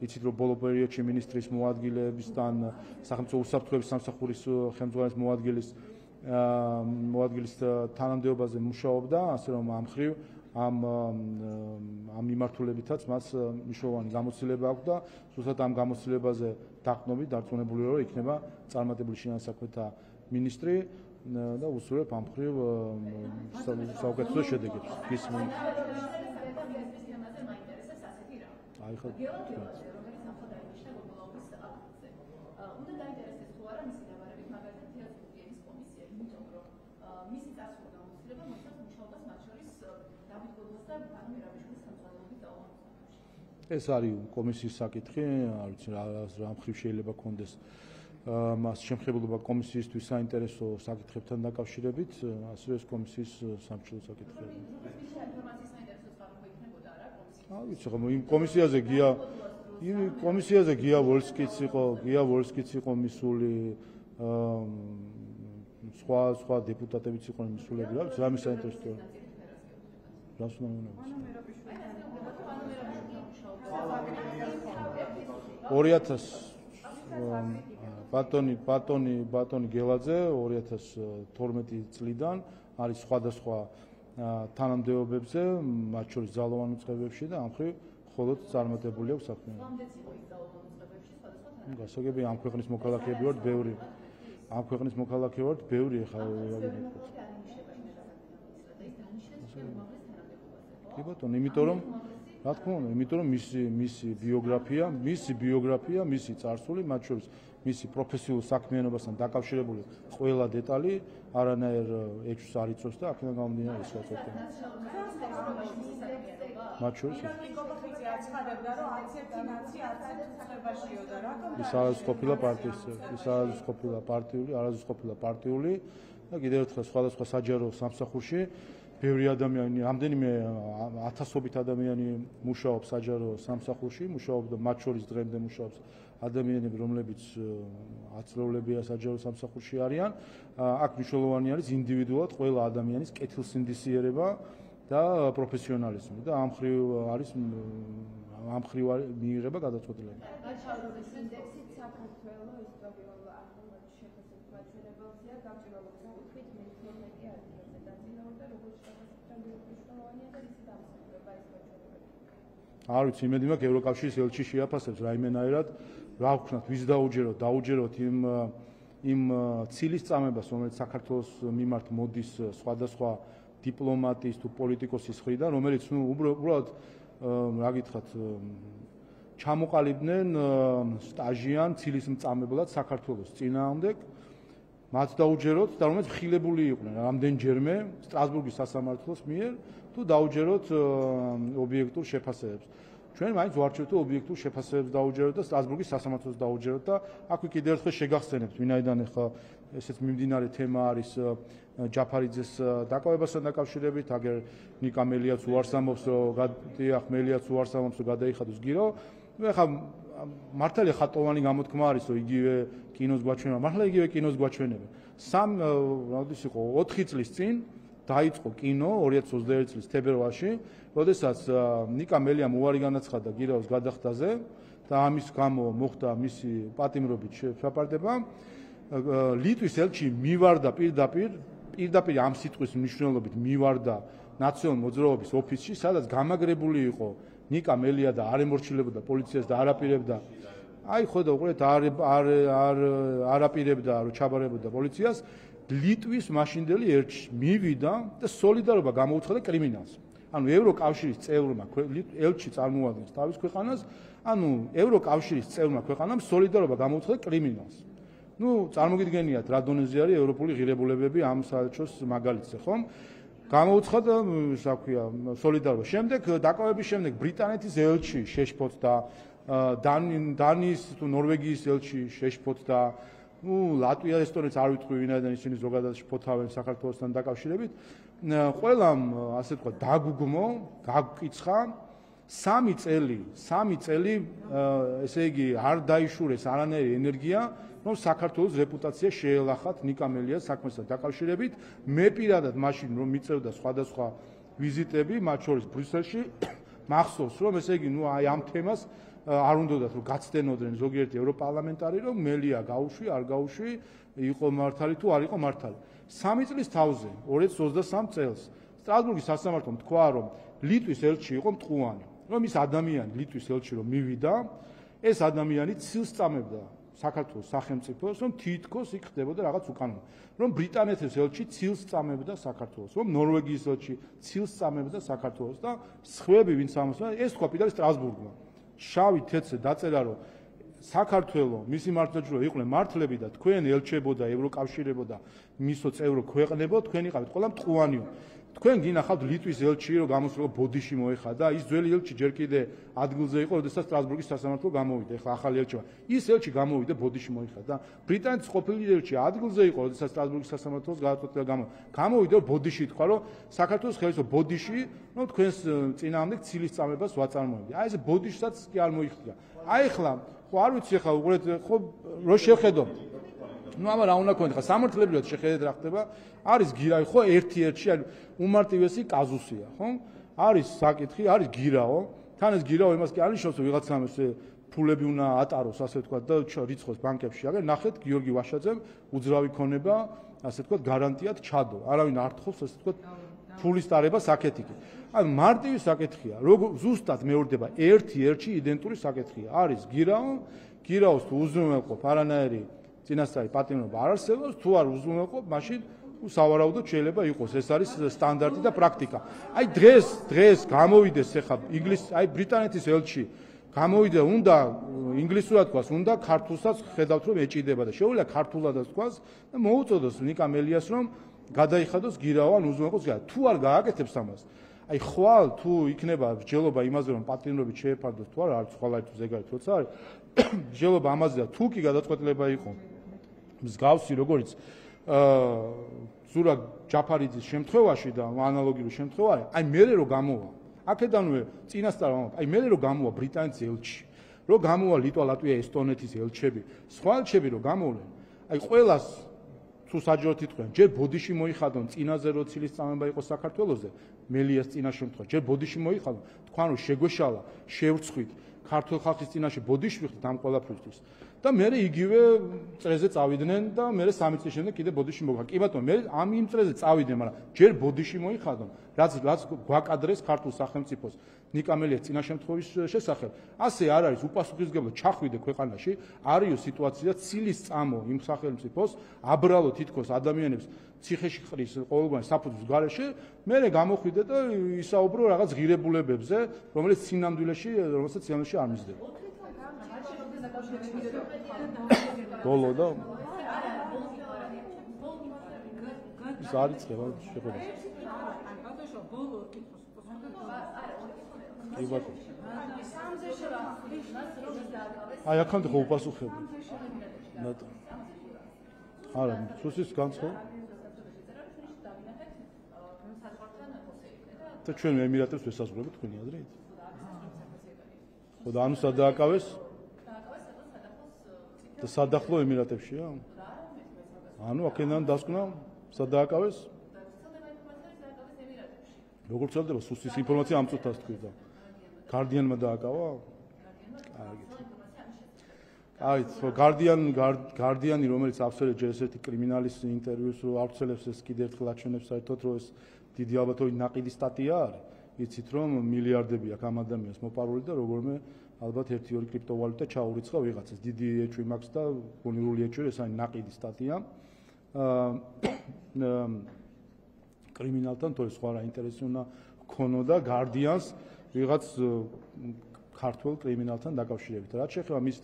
იცით რომ ბოლო პერიოდში მინისტრის მოადგილებისთან სახელმწიფო უსაფრთხოების სამსახურის ხელმძღვანელის მოადგილის თანამდებობაზე მუშაობდა, ასე რომ ამ ხრივ ამ მიმართულებითაც მას მნიშვნელოვანი გამოცდილება აქვს და ზუსტად ამ გამოცდილებაზე დაყრდნობით დარწმუნებული ვარ, რომ იქნება წარმატებული შინაგან საქმეთა მინისტრი და უსურვებ ამ ხრივ საუკეთესო შედეგებს. აი ხო. ეს არის კომისიის საკითხი, არ ვიცი რა მხრივ შეიძლება კონდეს მას შემხებულობა კომისიისთვის საინტერესო საკითხებთან დაკავშირებით, ასევე ეს კომისიის სამშობლო საკითხები. ვიცი ხომ იმ კომისიაზე გია ვოლსკიც იყო მისული, სხვა დეპუტატებიც იყვნენ მისულები, რა ვიცი, რამე საინტერესოა. რას უნდა მოვინახოთ? 2000 ბატონი გელაძე 2012 წლიდან არის სხვადასხვა თანამდებობებზე, მათ შორის ძალოვან უწყებებში და ამ მხრივ მხოლოდ წარმატებული აქვს საქმიანობა. გასაგებია ამ ქვეყნის მოქალაქეები ვართ ბევრი. კი ბატონო, იმიტომ რომ რა თქმა უნდა, იმიტომ რომ მისი ბიოგრაფია, მისი წარსული, მათ შორის მისი პროფესიულ საქმიანობასთან დაკავშირებული ყველა დეტალი არანაირ ეჭვს არ იწვევს და აქედან გამომდინარე ის რაც ვთქვი. მათ შორის აცხადებდა, რომ 11 ნაცი 11 წლებაშიო და რატომ ის არასდროს ყოფილა პარტიული და კიდევ ერთხელ სხვადასხვა საჯარო სამსახურში ბევრი ადამიანი, რამდენიმე ათასობით ადამიანი მუშაობს საჯარო სამსახურში, მუშაობდა მათ შორის დღემდე მუშაობს ადამიანები, რომლებიც ათწლეულებია საჯარო სამსახურში არიან. აქ მნიშვნელოვანი არის ინდივიდუალურად ყველა ადამიანის კეთილსინდისიერება და პროფესიონალიზმი და ამ მხრივ მიიღება გადაწყვეტილება. არ ვიცი, იმედი მაქვს ევროკავშირის ელჩი შეაფასებს რაიმენაირად, რა ვქნათ, ვის დაუჯეროთ იმ ცილის წამებას, რომელიც საქართველოს მიმართ მოდის სხვადასხვა დიპლომატის თუ პოლიტიკოსის მხრიდან, რომელიც უბრალოდ რა გითხრათ, ჩამოყალიბდნენ სტაჟიან ცილის მწამებლად საქართველოს წინააღმდეგ, მათ დაუჯეროთ და რომელიც ხილებული იყვნენ რამდენჯერმე სტრასბურგის სასამართლოს მიერ თუ დაუჯეროთ ობიექტურ შეფასებებს. ჩვენ მაინც ვარჩევთ ობიექტურ შეფასებებს დაუჯეროთ და სტრასბურგის სასამართლოს დაუჯეროთ და აქვე კიდევ ერთხელ შეგახსენებთ, ვინაიდან ახლა ესეც მიმდინარე თემა არის ჯაფარიძეს დაკავებასთან დაკავშირებით, აგერ ნიკა მელიაც უარს ამბობს, რომ გადაიხადოს გირო. ახლა მართალია ხატოვანი გამოთქმა არის, რომ იგივე კინოს გვაჩვენება, მართლა იგივე კინოს გვაჩვენებენ. 4 წლის წინ დაიწყო კინო 2021 წლის თებერვალში, როდესაც ნიკა მელიამ უარი განაცხადა გირაოს გადახდაზე და ამის გამო მოხდა მისი პატიმრობით შეფარდება. ლიტვის ელჩი მივარდა პირდაპირ ამ სიტყვის მნიშვნელობით მივარდა ნაციონალურ მოძრაობის ოფისში, სადაც გამაგრებული იყო ნიკა მელია და არ ემორჩილებოდა პოლიციას და არ აპირებდა. აი ხო და უყურეთ არ აპირებდა რომ ჩაბარებოდა პოლიციას. ლიტვის მაშინდელი მივიდა და სოლიდარობა გამოუცხადა კრიმინალს. ანუ ევროკავშირის წევრმა ელჩი წარმოადგენს თავის ქვეყანას, ანუ ევროკავშირის წევრმა ქვეყანამ სოლიდარობა გამოუცხადა კრიმინალს. წარმოგიდგენიათ რა დონეზე არის ევროპული ღირებულებები ამ საელჩოს მაგალითზე, ხომ? გამოუცხადა, რა ქვია, სოლიდარობა. შემდეგ დაკავების შემდეგ ბრიტანეთის ელჩი შეშფოთდა, დანიის თუ ნორვეგიის ელჩი შეშფოთდა. ლატვია, ესტონეთს არ ვიტყვი, ვინაიდან ისინი ზოგადად შფოთავენ საქართველოსთან დაკავშირებით. ყველამ, ასე ვთქვათ, დაგუგმო, გაგკიცხა 3 წელი, ესე იგი, არ დაიშურეს არანაირი ენერგია, რომ საქართველოს რეპუტაცია შეელახათ ნიკა მელიას საქმესთან დაკავშირებით. მე პირადად მაშინ რომ მიწევდა სხვადასხვა ვიზიტები, მათ შორის ბრიუსელში, მახსოვს, რომ ესე იგი, აი ამ თემას არ უნდათ რომ გაცდენოდნენ ზოგიერთი ევროპარლამენტარი, რომ მელია გაუშვი, არ გაუშვი, იყო მართალი თუ არ იყო მართალი. 3 წლის თავზე, 2023 წელს, სტრასბურგის სასამართლომ თქვა, რომ ლიტვის ელჩი იყო მტყუანი, რომ ის ადამიანი ლიტვის ელჩი რომ მივიდა, ეს ადამიანი ცილს წამებდა საქართველოს სახელმწიფოს, რომ თითქოს იქ ხდებოდა რაღაც უკანონო. რომ ბრიტანეთის ელჩი ცილს წამებდა საქართველოს, რომ ნორვეგიის ელჩი ცილს წამებდა საქართველოს და სხვები ვინც ამას ეს თქვა პირდაპირ სტრასბურგმა. შავი თეთრზე დაწერა, რომ საქართველოს მისი მართლმსაჯულები იყვნენ მართლები და თქვენ ელჩებოდა, ევროკავშირებოდა, მისო წევრო ქვეყნებო, თქვენ იყავით ყველა მტყუანიო. თქვენ გინახავთ ლიტვის ელჩი, რომ გამოსულა ბოდიში მოეხადა, ის ძველი ელჩი ჯერ კიდე ადგილზე იყო, როდესაც სტრასბურგის სასამართლო გამოვიდა, ეხლა ახალი ელჩია. ის ელჩი გამოვიდა ბოდიში მოეხადა. ბრიტანეთის ყოფილი ელჩი ადგილზე იყო, როდესაც სტრასბურგის სასამართლოს გადაწყვეტილება გამოვიდა, ბოდიში თქვა, რომ საქართველოს ხელისუფლება ბოდიში, რომ თქვენს წინააღმდეგ ცილის წამებას ვაწარმოებდი. აი ეს ბოდიშსაც კი არ მოიხდია. აი ახლა ხო არ ვიცი ახლა უყურეთ ხო რო შეხედო ну აბა რა უნდა გქონდეთ ხა სამართლებრივად შეხედეთ რა ხდება არის გირაო ხო ერთ-ერთი არის უმარტივესი კაზუსია ხო არის საკითხი არის გირაო თან ეს გირაო იმას კი არ ნიშნავს რომ ვიღაცამ ესე ფულები უნდა ატაროს ასე ვთქვათ და რიცხოს ბანკებში აგერ ნახეთ გიორგი ვაშაძემ უძრავი ქონება ასე ვთქვათ გარანტიად ჩადო არავინ არ თხოვს ასე ვთქვათ ფულის დარება საკეთიკი აი მარტივი საკითხია როგორ ზუსტად მეორდება ერთ-ერთი იდენტური საკითხია არის გირაოს თუ უზრუნველყოფ არანაირი წინასწარი პატიმრობა არ არსებობს თუ არ უზრუნველყოფ მაშინ სავარაუდოდ შეიძლება იყოს ეს არის სტანდარტი და პრაქტიკა აი დღეს გამოვიდეს ახლა აი ბრიტანეთის ელჩი გამოვიდა უნდა ინგლისურად თქვას უნდა ქართულსაც ხედავთ რომ ეჭიდება და შეუძლია ქართულადაც თქვას და მოუწოდოს ნიკა მელიას რომ გადაიხადოს გირაო ან უზრუნველყოს თუ არ გააკეთებს ამას აი ხვალ თუ იქნება მსჯელობა იმაზე რომ პატიმრობით შეეფარდოს თუ არა არც ხვალ თუ ზეგარი როცა არის მსჯელობა ამაზე და თუ კი გადაწყვეტილება იყო მსგავსი როგორც ზურაბ ჯაფარიძის შემთხვევაში და ანალოგიური შემთხვევა არის აი მე რო გამოვა აქედანვე წინასწარ აი მე რო გამოვა ბრიტანეთის ელჩი რო გამოვა ლიტვა ლატვია ესტონეთის ელჩები სხვა ელჩები რო გამოვლენ აი ყველას თუ საჯაროდ იტყვიან ჯერ ბოდიში მოიხადონ წინაზე რო ცილის წამება იყო საქართველოზე მელიას წინა შემთხვევა ჯერ ბოდიში მოიხადონ თქვენ რომ შეგვეშალა შევრცხვით ქართულ ხალხის წინაშე ბოდიში ვიხდით ამ ყველაფრისთვის და მე იგივე წრეზე წავიდნენ და მე 3 წლის შემდეგ კიდე ბოდიში მოგხა კი ბატონო მე იმ წრეზე წავიდნენ მაგრამ ჯერ ბოდიში მოიხადონ რაც გვაკადრეს ქართულ სახელმწიფოს ნიკამელიას წინა შემთხვევის შესახებ ასე არ არის უპასუხისმგებლო ჩახვიდე ქვეყანაში არისო სიტუაცია ცილის წამო იმ სახელმწიფოს აბრალო თითქოს ადამიანებს ციხეში ხრის ყოველგვარი საფუძვლის გარეშე მე გამოხვიდე და ისაუბრო რაღაც ღირებულებებზე რომელიც სინამდვილეში რომელსაც სინამდვილეში არ მისდევ ბოლო და ის არის ხება შეხედა აი აქამდე ხო უპასუხები არა სუსის განცხო და ჩვენ ემირატებს ვესაზღვრებით თქვენი აზრით ხო და ანუ სად დააკავეს და სადახლო ემირატებშია ანუ აქედან დასკვნა სად დააკავეს როგორ ცელდება სუსის ინფორმაცია ამ წუთას თქვი და გარდიანმა დააკავა კარგით ხო გარდიანი რომელიც აფსერებს ჯერ ესეთი კრიმინალის ინტერვიუს რო ავრცელებს ეს კიდევ ერთხელ აჩვენებს საერთოდ რომ ეს დიდი ალბათობით ნაყიდი სტატია არის იცით რომ მილიარდები აქვს ამ ადამიანს მოპარული და როგორმე ალბათ 1-2 კრიპტოვალუტა ჩაურიცხა ვიღაცას დიდი ეჭვი მაქვს და გონივრული ეჭვი ეს არის ნაყიდი სტატია კრიმინალთან თუ სხვა რა ინტერესი უნდა ქონოდა გარდიანს ვიღაც ქართულ კრიმინალთან დაკავშირებით. რაც შეეხება მის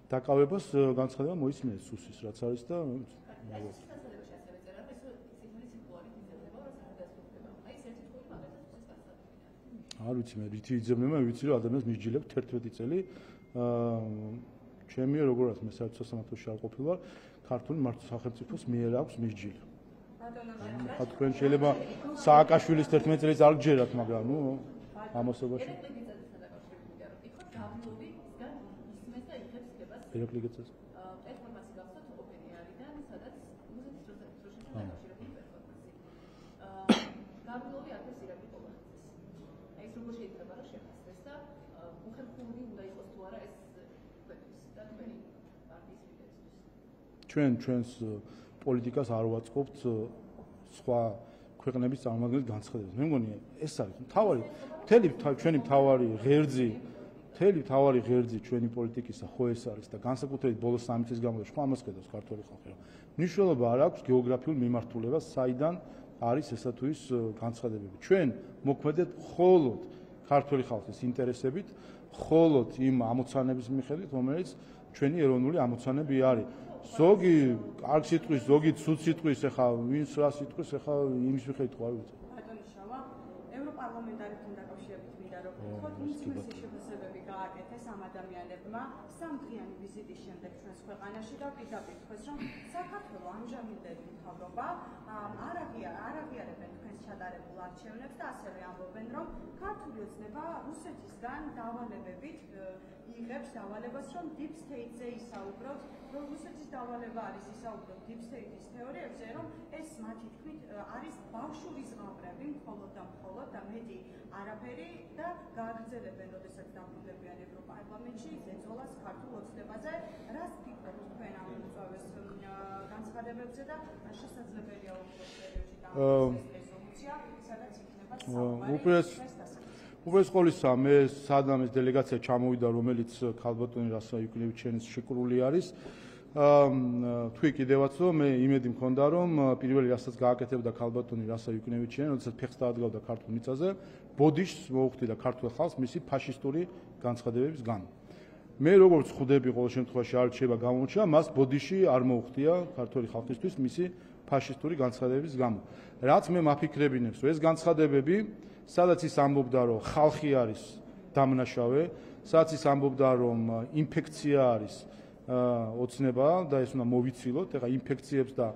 დაკავებას განცხადება მოისმინეს სუსის რაც არის და არ ვიცი მე რითი იძებნება ვიცი რომ ადამიანს მისჯილებ 11 წელი ჩემი როგორ არის მე საერთოდ სასამართლოში არ ყოფილვარ ქართული სახელმწიფოს მიერ აქვს მისჯილი თქვენ შეიძლება სააკაშვილის 11 წელიც არ გჯერათ მაგრამ ნუ ამასობაში ერეკლი გეცეს პერფორმანსი გახსოვთ ოპენიარიდან სადაც მუსიკის დროშის დაკავშირებული პერფორმანსი გამლოვი აქ ეს ირაკლი ყოლახიძეს აი ეს როგორ შეიძლება რომ შეხასდეს და უხერხული უნდა იყოს თუ არა ეს ქვეყნის და თქვენი პარტიის ლიდერისთვის ჩვენს პოლიტიკას არ ვაწყობთ სხვა ქვეყნების წარმომადგენლების განცხადებას. მე მგონი ეს არის მთავარი ჩვენი მთავარი ღერძი ჩვენი პოლიტიკისა ხო ეს არის და განსაკუთრებით ბოლოს 3 წლის განმავლობაში ხო ამას ხედავს ქართული ხალხი რომ მნიშვნელობა არ აქვს გეოგრაფიულ მიმართულებას საიდან არის ესა თუ ის განცხადებები. ჩვენ მოქმედეთ მხოლოდ ქართული ხალხის ინტერესებით მხოლოდ იმ ამოცანების მიხედვით, რომელიც ჩვენი ეროვნული ამოცანები არის. ზოგი კარგ სიტყვის, ზოგი ცუდ სიტყვის, ეხა ვინც რა სიტყვის, ეხა იმის მიხედვით ყავი ვიცი. ბატონო შავა, ევროპარლამენტარებთან დაკავშირებით მინდა რომ ვთქვათ, უმცირესი შეფასებები გააკეთეს ამ ადამიანებმა სამდღიანი ვიზიტის შემდეგ ჩვენს ქვეყანაში და პირდაპირ თქვეს, რომ საქართველოს ამჟამინდელი მთავრობა არ აღიარებენ თქვენს ჩატარებულ არჩევნებს და ასევე ამბობენ, რომ ქართული ოცნება რუსეთისგან დავალებებით იღებს დავალებას, რომ deep state-ზე ისაუბროთ, რომ რუსეთის დავალება არის ისაუბროთ deep state-ის თეორიებზე, რომ ეს მათი თქმით არის ბავშვური ზღაპრები მხოლოდ და მეტი არაფერი და გააგრძელებენ, როდესაც დაბრუნდებიან ევროპარლამენტში ზეწოლას ქართულ ოცნებაზე. რას ფიქრობთ თქვენ ამ უწევეს განცხადებებზე და შესაძლებელია უბრალოდ პერიოდში დამოუკიდებლობის რეზოლუცია, სადაც იქნება საუბარი უპირველეს ყოვლისა, მე სადამ ეს დელეგაცია ჩამოვიდა, რომელიც ქალბატონი რასა იუკნევიჩენის შეკრული არის. თქვი კიდევაც რომ მე იმედი მქონდა, რომ პირველი რასაც გააკეთებდა ქალბატონი რასა იუკნევიჩენი, როდესაც ფეხს დაადგავდა ქართულ მიწაზე, ბოდიშს მოუხდიდა ქართულ ხალხს მისი ფაშისტური განცხადებების გამო. მე როგორც ხვდები ყოველ შემთხვევაში არ რჩება გამოჩა, მას ბოდიში არ მოუხდია ქართული ხალხისთვის მისი ფაშისტური განცხადებების გამო. რაც მე მაფიქრებინებს, რომ ეს განცხადებები სადაც ის ამბობდა, რომ ხალხი არის დამნაშავე, სადაც ის ამბობდა, რომ ინფექცია არის ოცნება და ეს უნდა მოვიცილოთ, ეხლა ინფექციებს და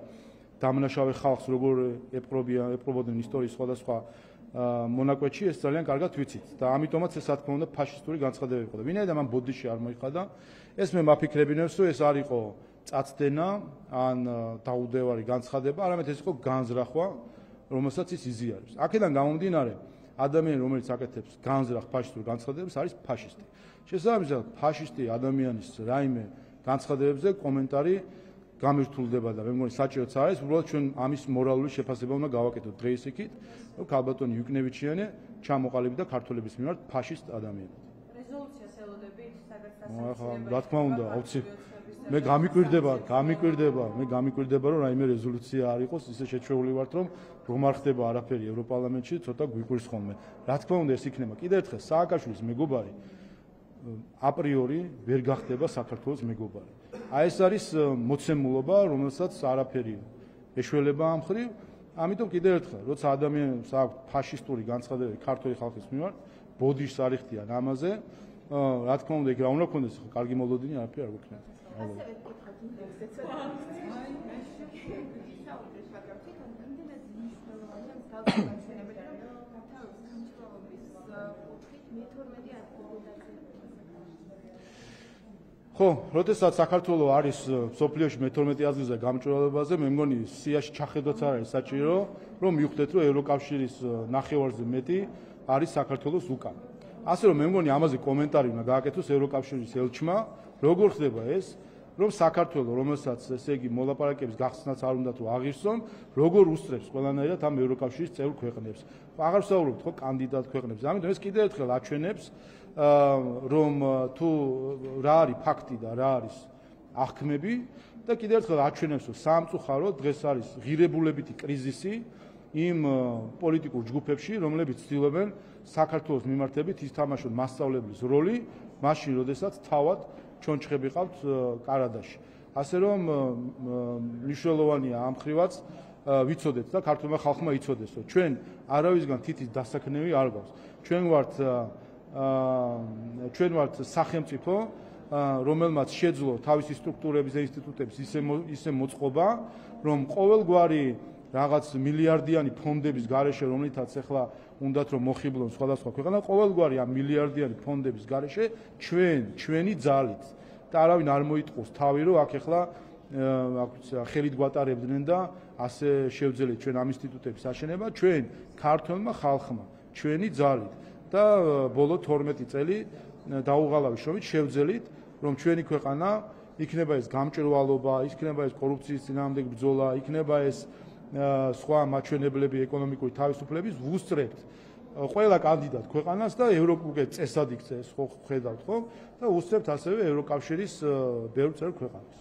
დამნაშავე ხალხს როგორ ეპყრობოდნენ ისტორიის სხვადასხვა მონაკვეთში, ეს ძალიან კარგად ვიცით და ამიტომაც ეს რა თქმა უნდა ფაშისტური განცხადებები იყო და ვინაიდან მან ბოდიში არ მოიხადა, ეს მე მაფიქრებინებს, რომ ეს არ იყო წაცდენა ან დაუდევარი განცხადება, არამედ ეს იყო განზრახვა, რომელსაც ის იზიარებს. აქედან გამომდინარე, ადამიანი, რომელიც აკეთებს განზრახ ფაშისტურ განცხადებებს, არის ფაშისტი. შესაბამისად, ფაშისტი ადამიანის რაიმე განცხადებებზე კომენტარი გამირთულდება და მე მგონი საჭიროც არის, უბრალოდ ჩვენ ამის მორალური შეფასება უნდა გავაკეთოთ დღეს იქით, რომ ქალბატონი იუკნევიჩიანი ჩამოყალიბდა ქართველების მიმართ ფაშისტ ადამიანად. რეზოლუციას ელოდებით, სადაც რა თქმა უნდა, მე გამიკვირდება, რომ რაიმე რეზოლუცია არ იყოს, ისე შეჩვეული ვართ, რომ არ ხდება არაფერი ევროპარლამენტში, ცოტა გვიკვირს ხოლმე. რა თქმა უნდა, ეს იქნება. კიდევ ერთხელ, სააკაშვილის მეგობარი აპრიორი ვერ გახდება საქართველოს მეგობარი. აი ეს არის მოცემულობა, რომელსაც არაფერი ეშველება ამ ხრივ. ამიტომ კიდევ ერთხელ, როცა ადამიანებს აქვს ფაშისტური განცხადებები ქართული ხალხის მიმართ, ბოდიშს არ იხდიან ამაზე, რა თქმა უნდა, ეგ რა უნდა გქონდეს, კარგი მოლოდინი არაფერი არ გვექნება. ასევე ვკითხოთ ინდექსზე ცოტა. ისაუბრეთ, მაგრამ თვითონ იმდენად მნიშვნელოვანია გავჩენებელი, რომ ქართლის სამშობლოების კუთხით მე-12 არქიტექტურაზე. ხო, როდესაც საქართველოს არის სოფლიოში მე-12 ადგილზე გამჭვირვალებაზე, მე მგონი სიაში ჩახედვაც არ არის საჭირო, რომ მივხვდეთ, რომ ევროკავშირის ნახევარზე მეტი არის საქართველოს უკან. ასე რომ მე მგონი ამაზე კომენტარი უნდა გააკეთოს ევროკავშირის ელჩმა, როგორ ხდება ეს, რომ საქართველოს, რომელსაც ესე იგი მოლაპარაკების გახსნაც არ უნდათ რომ აღირსონ, როგორ უსწრებს ყველანაირად ამ ევროკავშირის წევრ ქვეყნებს. აღარ ვსაუბრობთ ხო კანდიდატ ქვეყნებს. ამიტომ ეს კიდევ ერთხელ აჩვენებს, რომ თუ რა არის ფაქტი და რა არის აღქმები და კიდევ ერთხელ აჩვენებს, რომ სამწუხაროდ დღეს არის ღირებულებითი კრიზისი იმ პოლიტიკურ ჯგუფებში, რომლებიც ცდილობენ საქართველოს მიმართებით ითამაშონ მასწავლებლის როლი, მაშინ, როდესაც თავად ჩონჩხები ყავთ კარადაში. ასე რომ მნიშვნელოვანია ამ ხრივაც ვიცოდეთ და ქართულმა ხალხმა იცოდეს, რომ ჩვენ არავისგან თითის დასაქმნელი არ გვაქვს. ჩვენ ვართ სახელმწიფო, რომელმაც შეძლო თავისი სტრუქტურების და ინსტიტუტების ისე მოწყობა, რომ ყოველგვარი რაღაც მილიარდიანი ფონდების გარეშე, რომლითაც ახლა უნდათ რომ მოხიბლონ სხვადასხვა ქვეყანა, ყოველგვარი ამ მილიარდიანი ფონდების გარეშე ჩვენი ძალით და არავინ არ მოიტყოს თავი, რომ აქ ახლა ხელით გვატარებდნენ და ასე შევძელით ჩვენ ამ ინსტიტუტების აშენება, ჩვენ ქართველმა ხალხმა, ჩვენი ძალით და ბოლო 12 წელი დაუღალავი შრომით შევძელით, რომ ჩვენი ქვეყანა იქნება ეს გამჭვირვალობა, იქნება ეს კორუფციის წინააღმდეგ ბრძოლა, იქნება ეს სხვა მაჩვენებლები ეკონომიკური თავისუფლების ვუსწრებთ ყველა კანდიდატ ქვეყანას და ევროპულ წესად იქცეს ხო ხედავთ ხო და ვუსწრებთ ასევე ევროკავშირის ბევრ წევრ ქვეყანას.